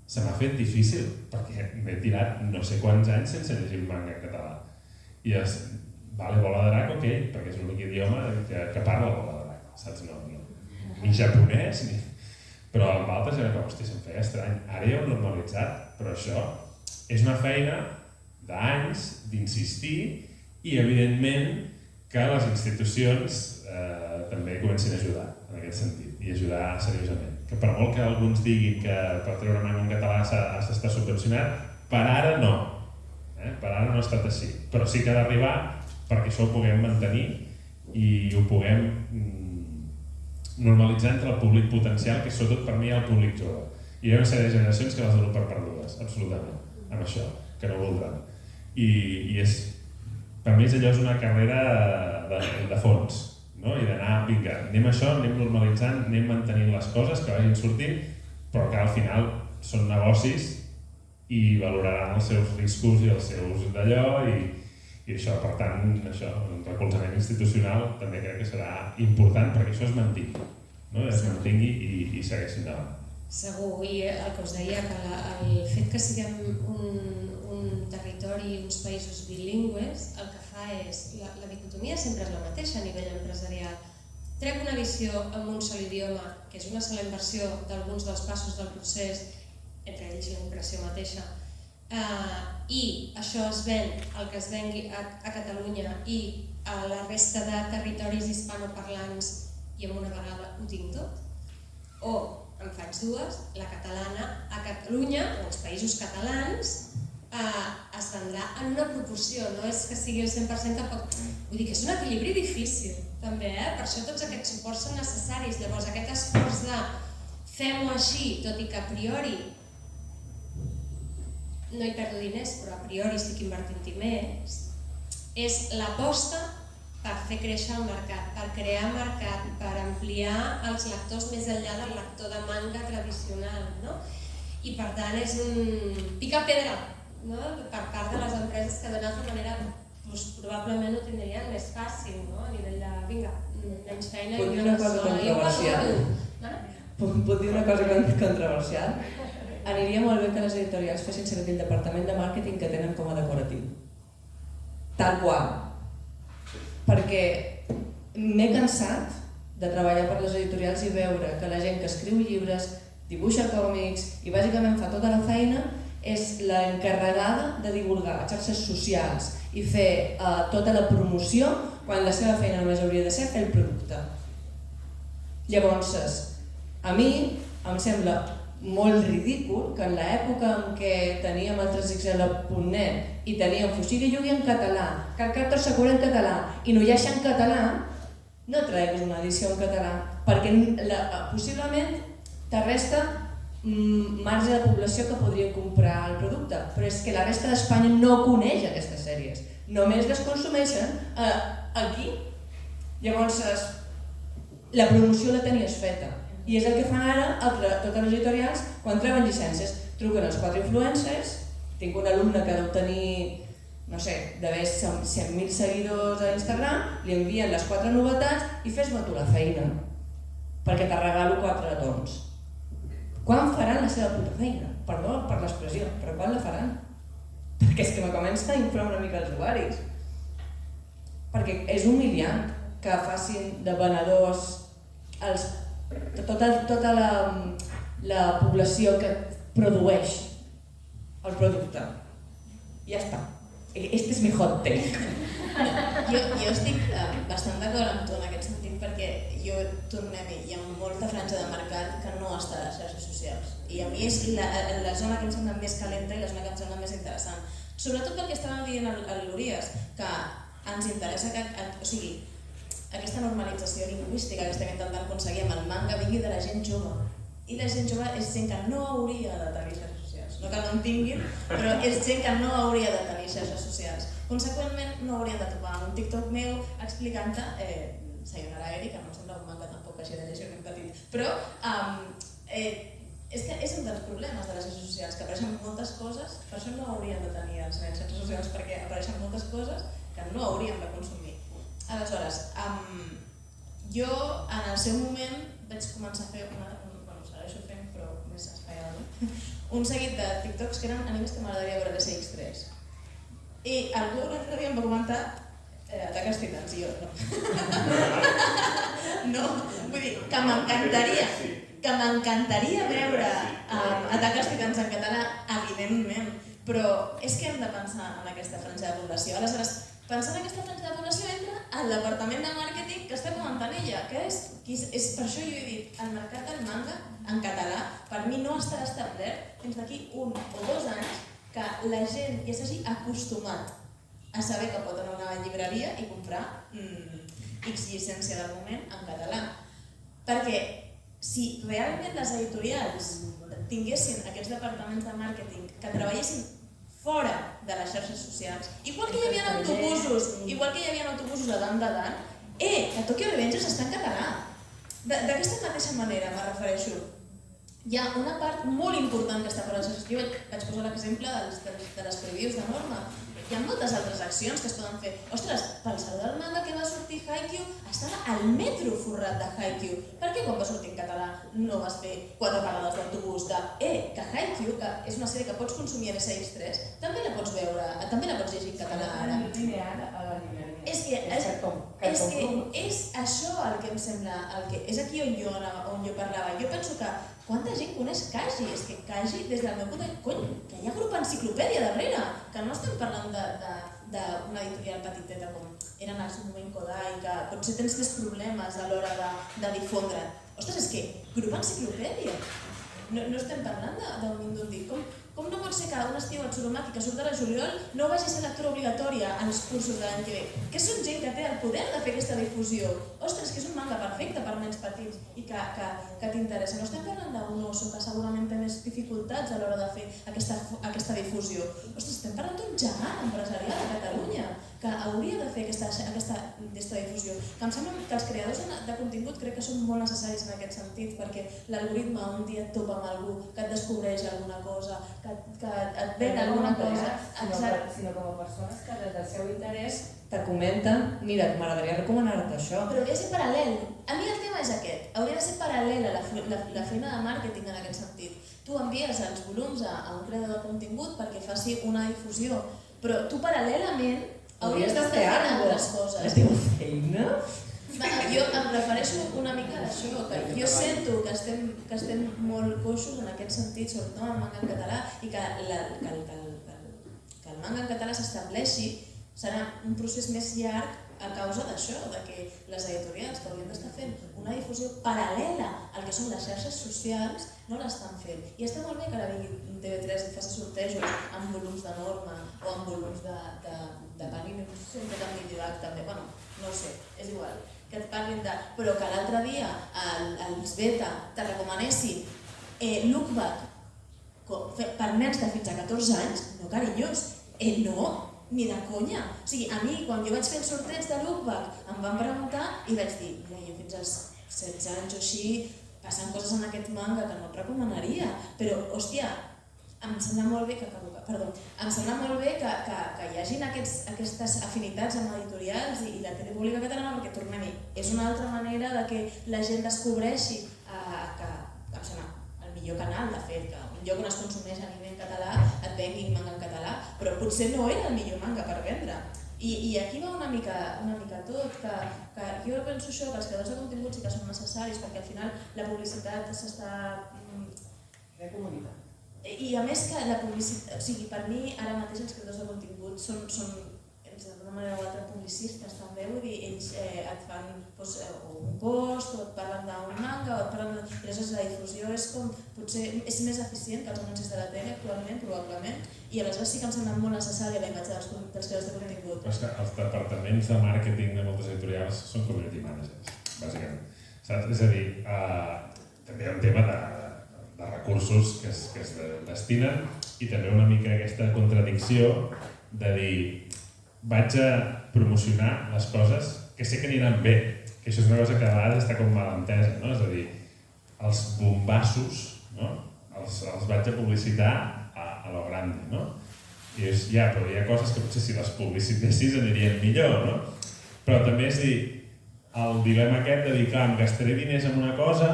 Se m'ha fet difícil, perquè m'he tirat no sé quants anys sense llegir un manga en català. I és, vale, Bola de Drac, ok, perquè és l'únic idioma que parla Bola de Drac, saps? Ni japonès, ni... Però amb altres era com, hòstia, se'm feia estrany. Ara ja ho he normalitzat, però això és una feina d'anys, d'insistir, i evidentment que les institucions també comencin a ajudar en aquest sentit, i ajudar seriosament. Que per molt que alguns diguin que per treure manga en català s'està subvencionat, per ara no. Per ara no ha estat així. Però sí que ha d'arribar perquè això ho puguem mantenir i ho puguem normalitzar entre el públic potencial, que sobretot per mi hi ha el públic jove. I hi ha una sèrie de generacions que les dono per perdudes, absolutament, amb això, que no voldran. I per mi allò és una carrera de fons, no? I d'anar, vinga, anem això, anem normalitzant, anem mantenint les coses que vagin sortint, però que al final són negocis i valoraran els seus riscos i els seus d'allò i això, per tant, això, el recolzament institucional també crec que serà important perquè això es mantingui, no? Es mantingui i segueixi endavant. Segur, i el que us deia, que el fet que siguem un territori i uns països bilingües, el que fa és, la dicotomia sempre és la mateixa a nivell empresarial. Trec una visió en un sol idioma, que és una sola inversió d'alguns dels passos del procés, entre ells la impressió mateixa, i això es ven, el que es vengui a Catalunya i a la resta de territoris hispanoparlants i amb una vegada ho tinc tot, o en faig dues, la catalana a Catalunya, o als països catalans, es vendrà en una proporció, no és que sigui el 100% tampoc. Vull dir que és un equilibri difícil, també, per això tots aquests suports són necessaris. Llavors, aquest esforç de fem-ho així, tot i que a priori no hi perdo diners, però a priori estic invertint-hi més, és l'aposta per fer créixer el mercat, per crear mercat, per ampliar els lectors més enllà del lector de manga tradicional, no? I per tant és un pica-pedra, no? Per part de les empreses que d'una altra manera probablement ho tindrien més fàcil, no? A nivell de, vinga, menys feina Puc dir una cosa controversial? Puc dir una cosa controversial? Aniria molt bé que les editorials fessin servir el departament de màrqueting que tenen com a decoratiu. Tal qual. Perquè m'he cansat de treballar per les editorials i veure que la gent que escriu llibres, dibuixa còmics i bàsicament fa tota la feina és l'encarregada de divulgar a xarxes socials i fer tota la promoció quan la seva feina només hauria de ser fer el producte. Llavors, a mi em sembla molt ridícul que en l'època en què teníem el 3xl.net i teníem Fuxiga Yugi en català, Carcartor Sakura en català i Nuyasha en català, no treguis una edició en català perquè possiblement te resta marge de població que podria comprar el producte, però és que la resta d'Espanya no coneix aquestes sèries, només les consumeixen aquí. Llavors, la promoció la tenies feta. I és el que fan ara totes les editorials quan treuen llicències. Truquen els 4 influencers, tinc un alumne que deu tenir, no sé, d'haver 100.000 seguidors a Instagram, li envien les 4 novetats i fes-me tu la feina, perquè te regalo 4 tons. Quan faran la seva puta feina? Perdó per l'expressió, però quan la faran? Perquè és que me comença a inflar una mica els ovaris. Perquè és humiliant que facin de venedors tota la població que produeix el producte. Ja està. Este és mi hot take. Jo estic bastant d'acord amb tu en aquest sentit perquè tornem-hi, hi ha molta franja de mercat que no està a les xarxes socials i a mi és la zona que em sembla més calenta i la zona que em sembla més interessant. Sobretot perquè estàvem dient a l'Urias que ens interessa que, o sigui, aquesta normalització lingüística que estem intentant aconseguir amb el manga vingui de la gent jove. I la gent jove és gent que no hauria de tenir xarxes socials. No que no en tinguin, però és gent que no hauria de tenir xarxes socials. Conseqüentment, no haurien de trobar un TikTok meu explicant-te Sayonara Eri, que no em sembla un manga tampoc així de llegir ben petit, però és que és un dels problemes de les xarxes socials, que apareixen moltes coses, per això no haurien de tenir els nens xarxes socials, perquè apareixen moltes coses que no hauríem de consumir. Aleshores, jo en el seu moment vaig començar a fer segueixo fent, però més espaiada, un seguit de TikToks que eren animes que m'agradaria veure de CX3. I algú l'altre dia em va comentar Attack on Titans i jo no, vull dir que m'encantaria veure Attack on Titans en català, evidentment, però és que hem de pensar en aquesta franja de població. Aleshores, pensar en aquesta franja de població entra al departament de màrqueting que està comentant ella, que és per això jo he dit, el mercat del manga en català per mi no estarà establert fins d'aquí 1 o 2 anys que la gent ja s'hagi acostumat a saber que pot anar a una llibreria i comprar X llicència del moment en català. Perquè si realment les editorials tinguessin aquests departaments de màrqueting que treballessin fora de les xarxes socials, igual que hi havia autobusos a Dan, que Tokyo Revengers està en català. D'aquesta mateixa manera me refereixo. Hi ha una part molt important que està fora de les xarxes. Jo vaig posar l'exemple de les previews de Norma. Hi ha moltes altres accions que es poden fer. Ostres, pel Saló del Manga que va sortir Haikyuu, estava al metro forrat de Haikyuu. Per què quan va sortir en català no vas fer 4 parades d'autobús que Haikyuu, que és una sèrie que pots consumir a SX3, també la pots veure, també la pots llegir en català ara. És que és això el que em sembla, és aquí on jo parlava. Jo penso que quanta gent coneix Kaji? És que Kaji, des del meu punt de vista, que hi ha grup enciclopèdia darrere, que no estem parlant d'una editorial petiteta com era en el seu moment Kodai, que potser tens més problemes a l'hora de difondre. Ostres, és que grup enciclopèdia. No estem parlant d'un indultit. Com no pot ser que un estiu al Suromaqui que surt de la juliol no vagi a ser lectura obligatòria en els cursos de l'any que ve? Que són gent que té el poder de fer aquesta difusió. Ostres, que és un manga perfecte per nens petits i que t'interessa. No estem parlant d'un oso que segurament té més dificultats a l'hora de fer aquesta difusió. Ostres, estem parlant d'un gegant empresarial a Catalunya que hauria de fer aquesta difusió. Que em sembla que els creadors de contingut crec que són molt necessaris en aquest sentit, perquè l'algoritme un dia et topa amb algú, que et descobreix alguna cosa, que et ven alguna cosa. Sinó com a persones que des del seu interès te comenten, mira, m'agradaria recomanar-te això. Però hauria de ser paral·lel. A mi el tema és aquest. Hauria de ser paral·lela la feina de màrqueting en aquest sentit. Tu envies els volums a un creador de contingut perquè faci una difusió, però tu paral·lelament hauries d'estar fent altres coses. Es diu feina? Jo em refereixo una mica a això, que jo sento que estem molt coixos en aquest sentit, sobretot amb el manga en català, i que el manga en català s'estableixi serà un procés més llarg a causa d'això, que les editorials que haurien d'estar fent una difusió paral·lela al que són les xarxes socials no l'estan fent. I està molt bé que ara vingui TV3 i faci sortejos amb volums de Norma o amb volums de Panini, sempre de Midioac també, bueno, no ho sé, és igual, que et parlin de... Però que l'altre dia els Beta te recomanessin Lookback per nens de fins a 14 anys, no carinyós, no, ni de conya. O sigui, a mi, quan jo vaig fer el sorteig de Lookback, em van preguntar i vaig dir, mira, jo fins als 16 anys o així passen coses en aquest manga que no et recomanaria, però, hòstia, em sembla molt bé que hi hagin aquestes afinitats amb editorials i la tele pública catalana, perquè tornem-hi, és una altra manera de que la gent descobreixi que em sembla el millor canal, de fet, que un lloc on es consumeix anime en català et vengui manga en català, però potser no era el millor manga per vendre. I aquí va una mica tot, que jo penso això, que els creadors de continguts sí que són necessaris, perquè al final la publicitat s'està... Crea comunitat. I a més que la publicitat, o sigui, per mi ara mateix els creadors de contingut són d'una manera o altra publicistes també, vull dir, ells et fan un post o et parlen d'un manga o et parlen de... Llavors la difusió és com, potser és més eficient que els anuncis de la tele actualment, probablement, i aleshores sí que em sembla molt necessària la imatge dels creadors de contingut. Però és que els departaments de màrqueting de moltes editorials són community managers, bàsicament. Saps? És a dir, també hi ha un tema de recursos que es destinen i també una mica aquesta contradicció de dir vaig a promocionar les coses que sé que aniran bé, que això és una cosa que a vegades està com mal entesa, no? És a dir, els bombassos, no? Els vaig a publicitar a lo grande, no? I és, però hi ha coses que potser si les publicitessis anirien millor, no? Però també és dir, el dilema aquest de dir, clar, em gastaré diners en una cosa,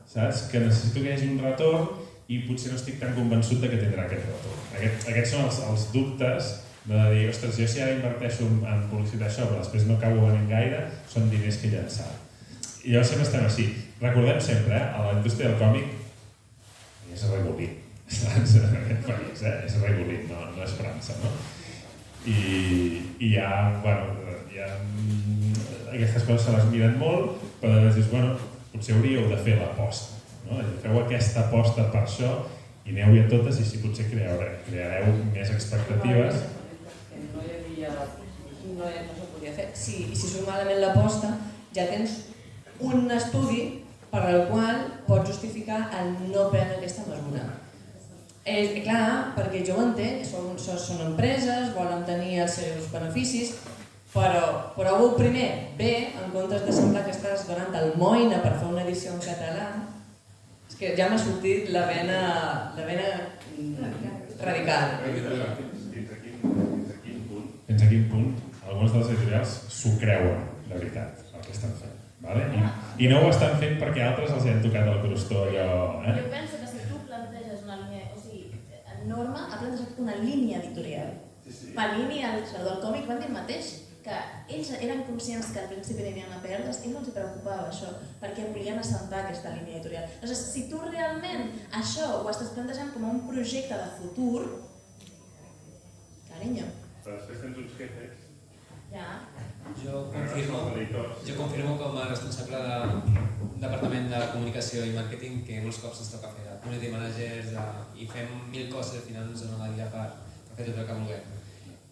saps? Que necessito que hi hagi un retorn i potser no estic tan convençut de que tindrà aquest retorn. Aquests són els dubtes de dir, ostres, jo si ara inverteixo en publicitar això però després no acabo venent gaire, són diners que he llançat. I llavors sempre estem així. Recordem sempre, a la indústria del còmic és regulí, saps? En aquest país, és regulí, no és França, no? I hi ha aquestes coses se les miren molt, però després dius, potser hauríeu de fer l'aposta, no? Feu aquesta aposta per això i aneu-hi a totes i així potser creareu més expectatives. No se podia fer. Si surt malament l'aposta, ja tens un estudi per al qual pots justificar el no prendre aquesta mesura. Clar, perquè jo ho entenc, són empreses, volen tenir els seus beneficis, però prova-ho primer bé, en comptes de semblar que estàs donant el moina per fer una edició en català. És que ja m'ha sortit la vena radical. Fins a quin punt algunes de les editorials s'ho creuen, de veritat, el que estan fent. I no ho estan fent perquè altres els han tocat el crostó allò... Jo penso que si tu planteges una línia, o sigui, Norma ha plantejat una línia editorial. Panini, el creador del còmic, van dir el mateix, que ells eren conscients que al principi anirien a perdre's i no els preocupava això, perquè volien assentar aquesta línia editorial. Llavors, si tu realment això ho estàs plantejant com un projecte de futur, carinyo, Però després tens uns jefes, Ja. Jo com editors. confirmo com a responsable del Departament de Comunicació i Màrqueting que molts cops ens toca fer de community managers i fem 1000 coses i al final ens donen la vida per fer tot el que vulguem.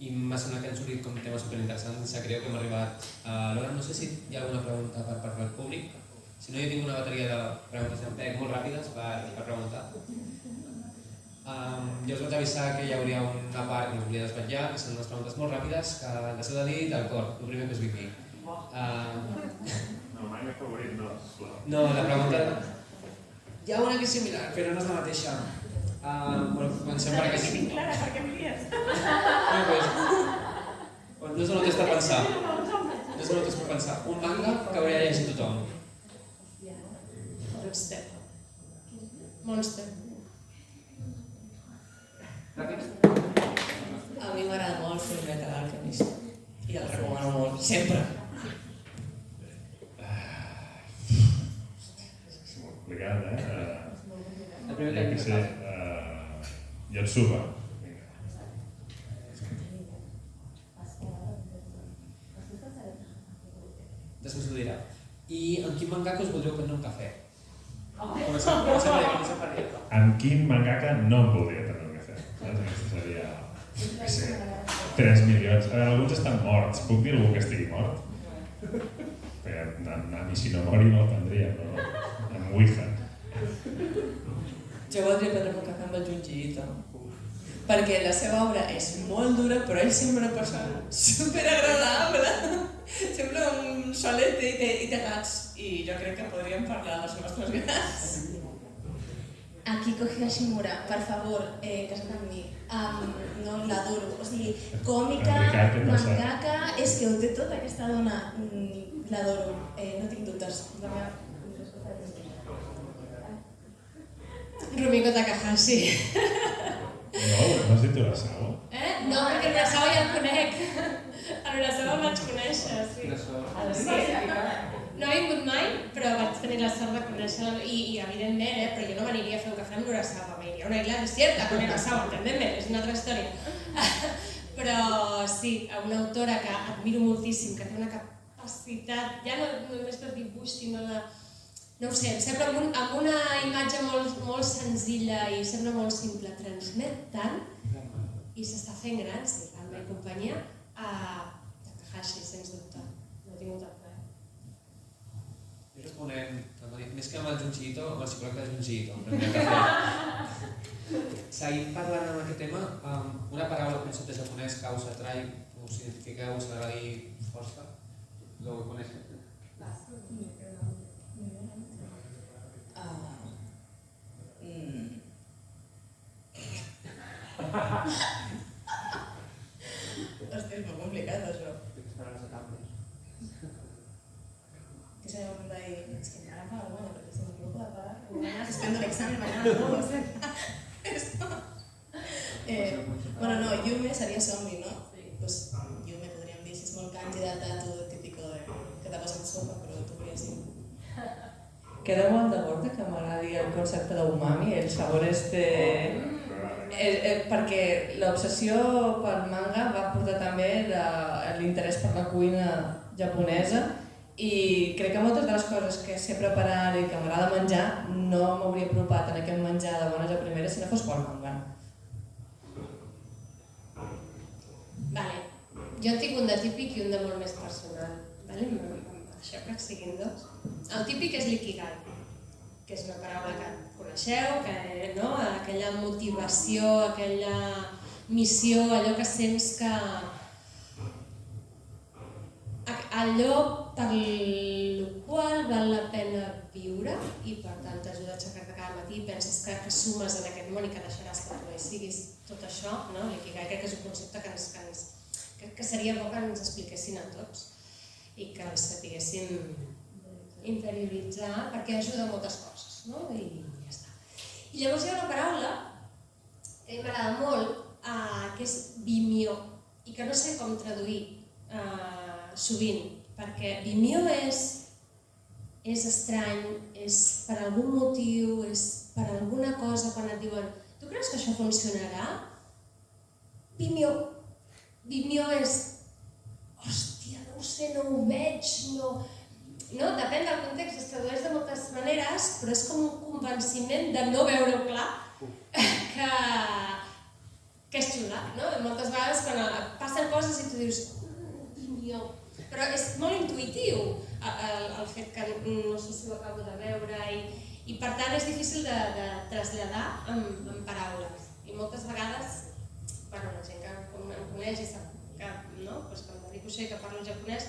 I m'ha sonat que han sortit com temes superinteressants, em sap greu que hem arribat a l'hora. No sé si hi ha alguna pregunta per part del públic. Si no, jo tinc una bateria de preguntes en PEC molt ràpides per preguntar. Jo us vaig avisar que hi hauria una part que us volia desvetllar, que són unes preguntes molt ràpides, que les heu de dir del cor, el primer que us vull dir. No, mai m'he favorit, no, sisplau. No, la pregunta... Hi ha una que és similar, però no és la mateixa. Comencem per aquesta. Clara, per què em dies? No és un temps per pensar. No és un temps per pensar. Un manga que hauria de llegir tothom. Monster. A mi m'agrada molt Fullmetal Alchemist i el recomano molt, sempre. És molt complicat, El primer Jo que què sé, Yotsuba. Després ho dirà. I amb quin mangaka us voldríeu prendre un cafè? Comencem per allà. Amb quin mangaka no em voldria prendre un cafè? Aquesta seria, jo què sé, 3 milions. Alguns estan morts. Puc dir algú que estigui mort? Perquè a mi si no mori no el prendria, però amb Ouija. Jo voldria prendre un cafè amb el Junji Ito, perquè la seva obra és molt dura, però ell sembla una persona superagradable. Sembla un solete i té gats, i jo crec que podríem parlar dels nostres gats. Akiko Higashimura, per favor, casa't amb mi. No, l'adoro. O sigui, còmica, mangaka, és que ho té tot aquesta dona. L'adoro, no tinc dubtes. La meva... Rumiko Takahashi. No, no has dit Urasawa? No, perquè Urasawa ja el conec. A Urasawa el vaig conèixer, sí. No ha vingut mai, però vaig tenir la sort de conèixer-lo i evidentment, però jo no m'aniria a fer un cafè amb l'Urasawa, m'aniria a una isla desierta con Urasawa, evidentment, és una altra història. Però sí, una autora que admiro moltíssim, que té una capacitat, ja no només per dibuix, sinó de... No ho sé, em sembla amb una imatge molt senzilla i sembla molt simple, transmet tant i s'està fent gran, sí, amb la companyia, a Takahashi, sens dubte. No he tingut el plaer. Jo responent, més que amb el Junji Ito, amb el psicòleg de Junji Ito. Seguim parlant amb aquest tema, una paraula o concepte japonès que us atrai, us identifiqueu, us agradi força, ho coneixeu? Hòstia, és molt complicat, això. Que se me pregunta ahí, es que me agafa vergüenza, porque si me equivoco de palabra, mañana suspendo el examen, mañana no, o sea, esto. Bueno, no, Yume sería zombie, ¿no? Pues Yume podríem dir, si és molt kanji de tatu, típico de que te posen sopa, però tu podries dir. Queda molt d'acord que m'agradi el concepte d'umami, el sabor perquè l'obsessió pel manga va portar també l'interès per la cuina japonesa i crec que moltes de les coses que sé preparar i que m'agrada menjar no m'hauria apropat en aquest menjar de bones a primeres si no fos pel manga. Vale. Jo en tinc un de típic i un de molt més personal. Vale? Això que siguin dos. El típic és l'ikigai, que és una paraula que coneixeu, que, no? Aquella motivació, aquella missió, allò que sents que... allò per el qual val la pena viure i per tant t'ajuda a aixecar-te cada matí i penses que sumes en aquest món i que deixaràs que tu siguis tot això, no? L'ikigai crec que és un concepte que seria bo que ens expliquessin a tots i que els sapiguéssim interioritzar perquè ajuda a moltes coses, no? I ja està. I llavors hi ha una paraula que m'agrada molt, que és Vimeo, i que no sé com traduir sovint, perquè Vimeo és estrany, és per algun motiu, és per alguna cosa quan et diuen tu creus que això funcionarà? Vimeo. Vimeo és... Hòstia, no ho sé, no ho veig, no... No, depèn del context, es tradueix de moltes maneres, però és com un convenciment de no veure-ho clar que és xulat, no? Moltes vegades quan passen coses i tu dius Vimeo... Però és molt intuïtiu el fet que no sé si ho acabo de veure i per tant és difícil de traslladar en paraules. I moltes vegades, bueno, la gent que em coneix i sap que, no? Pues quan em dedico això i que parlo japonès,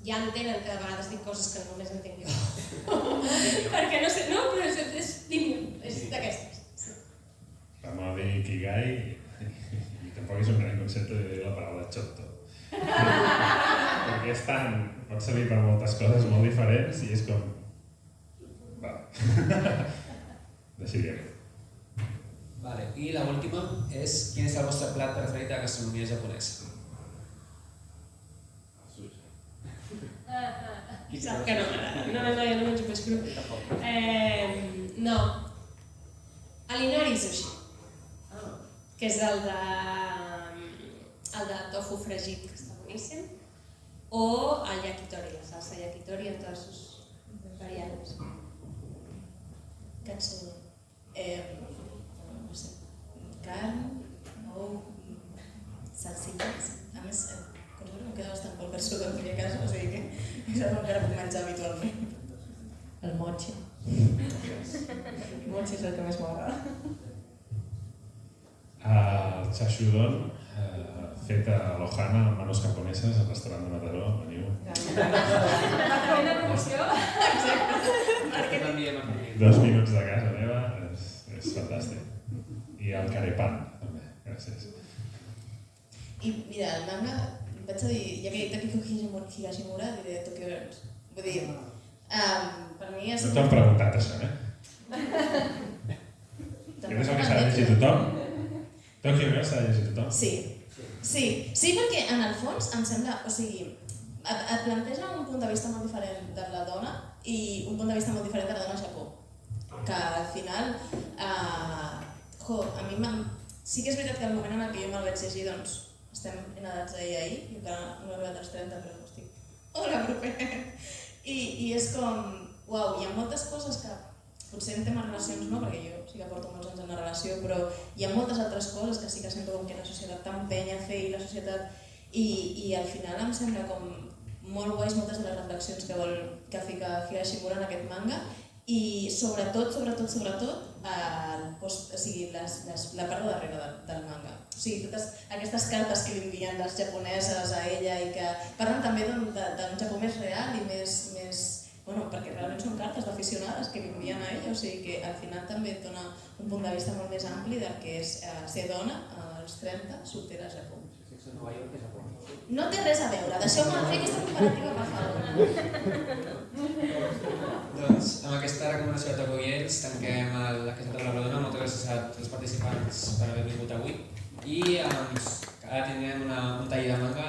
ja entenen que de vegades dic coses que només entenc jo. Perquè no sé, no, però és Vimeo, és d'aquestes. Sí. Vam a dir Ikigai i tampoc és un gran concepte de dir la paraula chotto. Perquè és tan... pot servir per moltes coses molt diferents i és com... Va. Decidirem. Vale. I l'última és quin és el vostre plat preferit de la gastronomia japonesa? Sap que no m'agrada. No, jo no menjo peix cru. No. Alinari sushi. Que és el de tofu fregit, que està boníssim. O el yakitori, la salsa yakitori en trossos variables. Katsudon. No sé, carn, ou, salsilles. A més, em queda bastant pel persó de fer a casa, o sigui que és el que ara puc menjar habitualment. El mochi. El mochi és el que més m'agrada. El chashudon, fet a l'Ohana, amb manos japoneses, al restaurant de Mataró, veniu. Departament de promoció. Què m'enviem a fer? 2 minuts de casa meva, és fantàstic. I el carepan, també, gràcies. I mira, el manga, vaig a dir, ja que he dit Akiko Higashimura, diré Tokyo Girls. Vull dir, per mi és... No t'ho han preguntat, això, Aquest és el que s'ha de llegir tothom? Tokyo Girls s'ha de llegir tothom? Sí, perquè en el fons em sembla, o sigui, et planteja un punt de vista molt diferent de la dona i un punt de vista molt diferent de la dona a Japó. Que al final, a mi sí que és veritat que el moment en el que jo me'l vaig llegir, doncs, estem en edats ahir, i encara no he arribat als 30, però estic hola, proper! I és com, uau, hi ha moltes coses que potser en temes relacions no, perquè jo sí que porto molts anys en una relació, però hi ha moltes altres coses que sí que sento com que la societat t'empenya a fer i la societat... I al final em sembla com molt guais moltes de les reflexions que fica Higashimura en aquest manga i sobretot, la part de darrere del manga. O sigui, totes aquestes cartes que li envien les japoneses a ella i que parlen també d'un Japó més real i més bueno, perquè realment són cartes d'aficionades que li envien a ella, o sigui que al final també et dona un punt de vista molt més ampli del que és ser dona als 30, soltera a Japó. No té res a veure, deixeu-me fer aquesta comparativa, per favor. Doncs amb aquesta recomanació de Tokyo Girls tanquem aquesta taula rodona. Moltes gràcies a tots els participants per haver vingut avui. I ara tindrem un taller de manga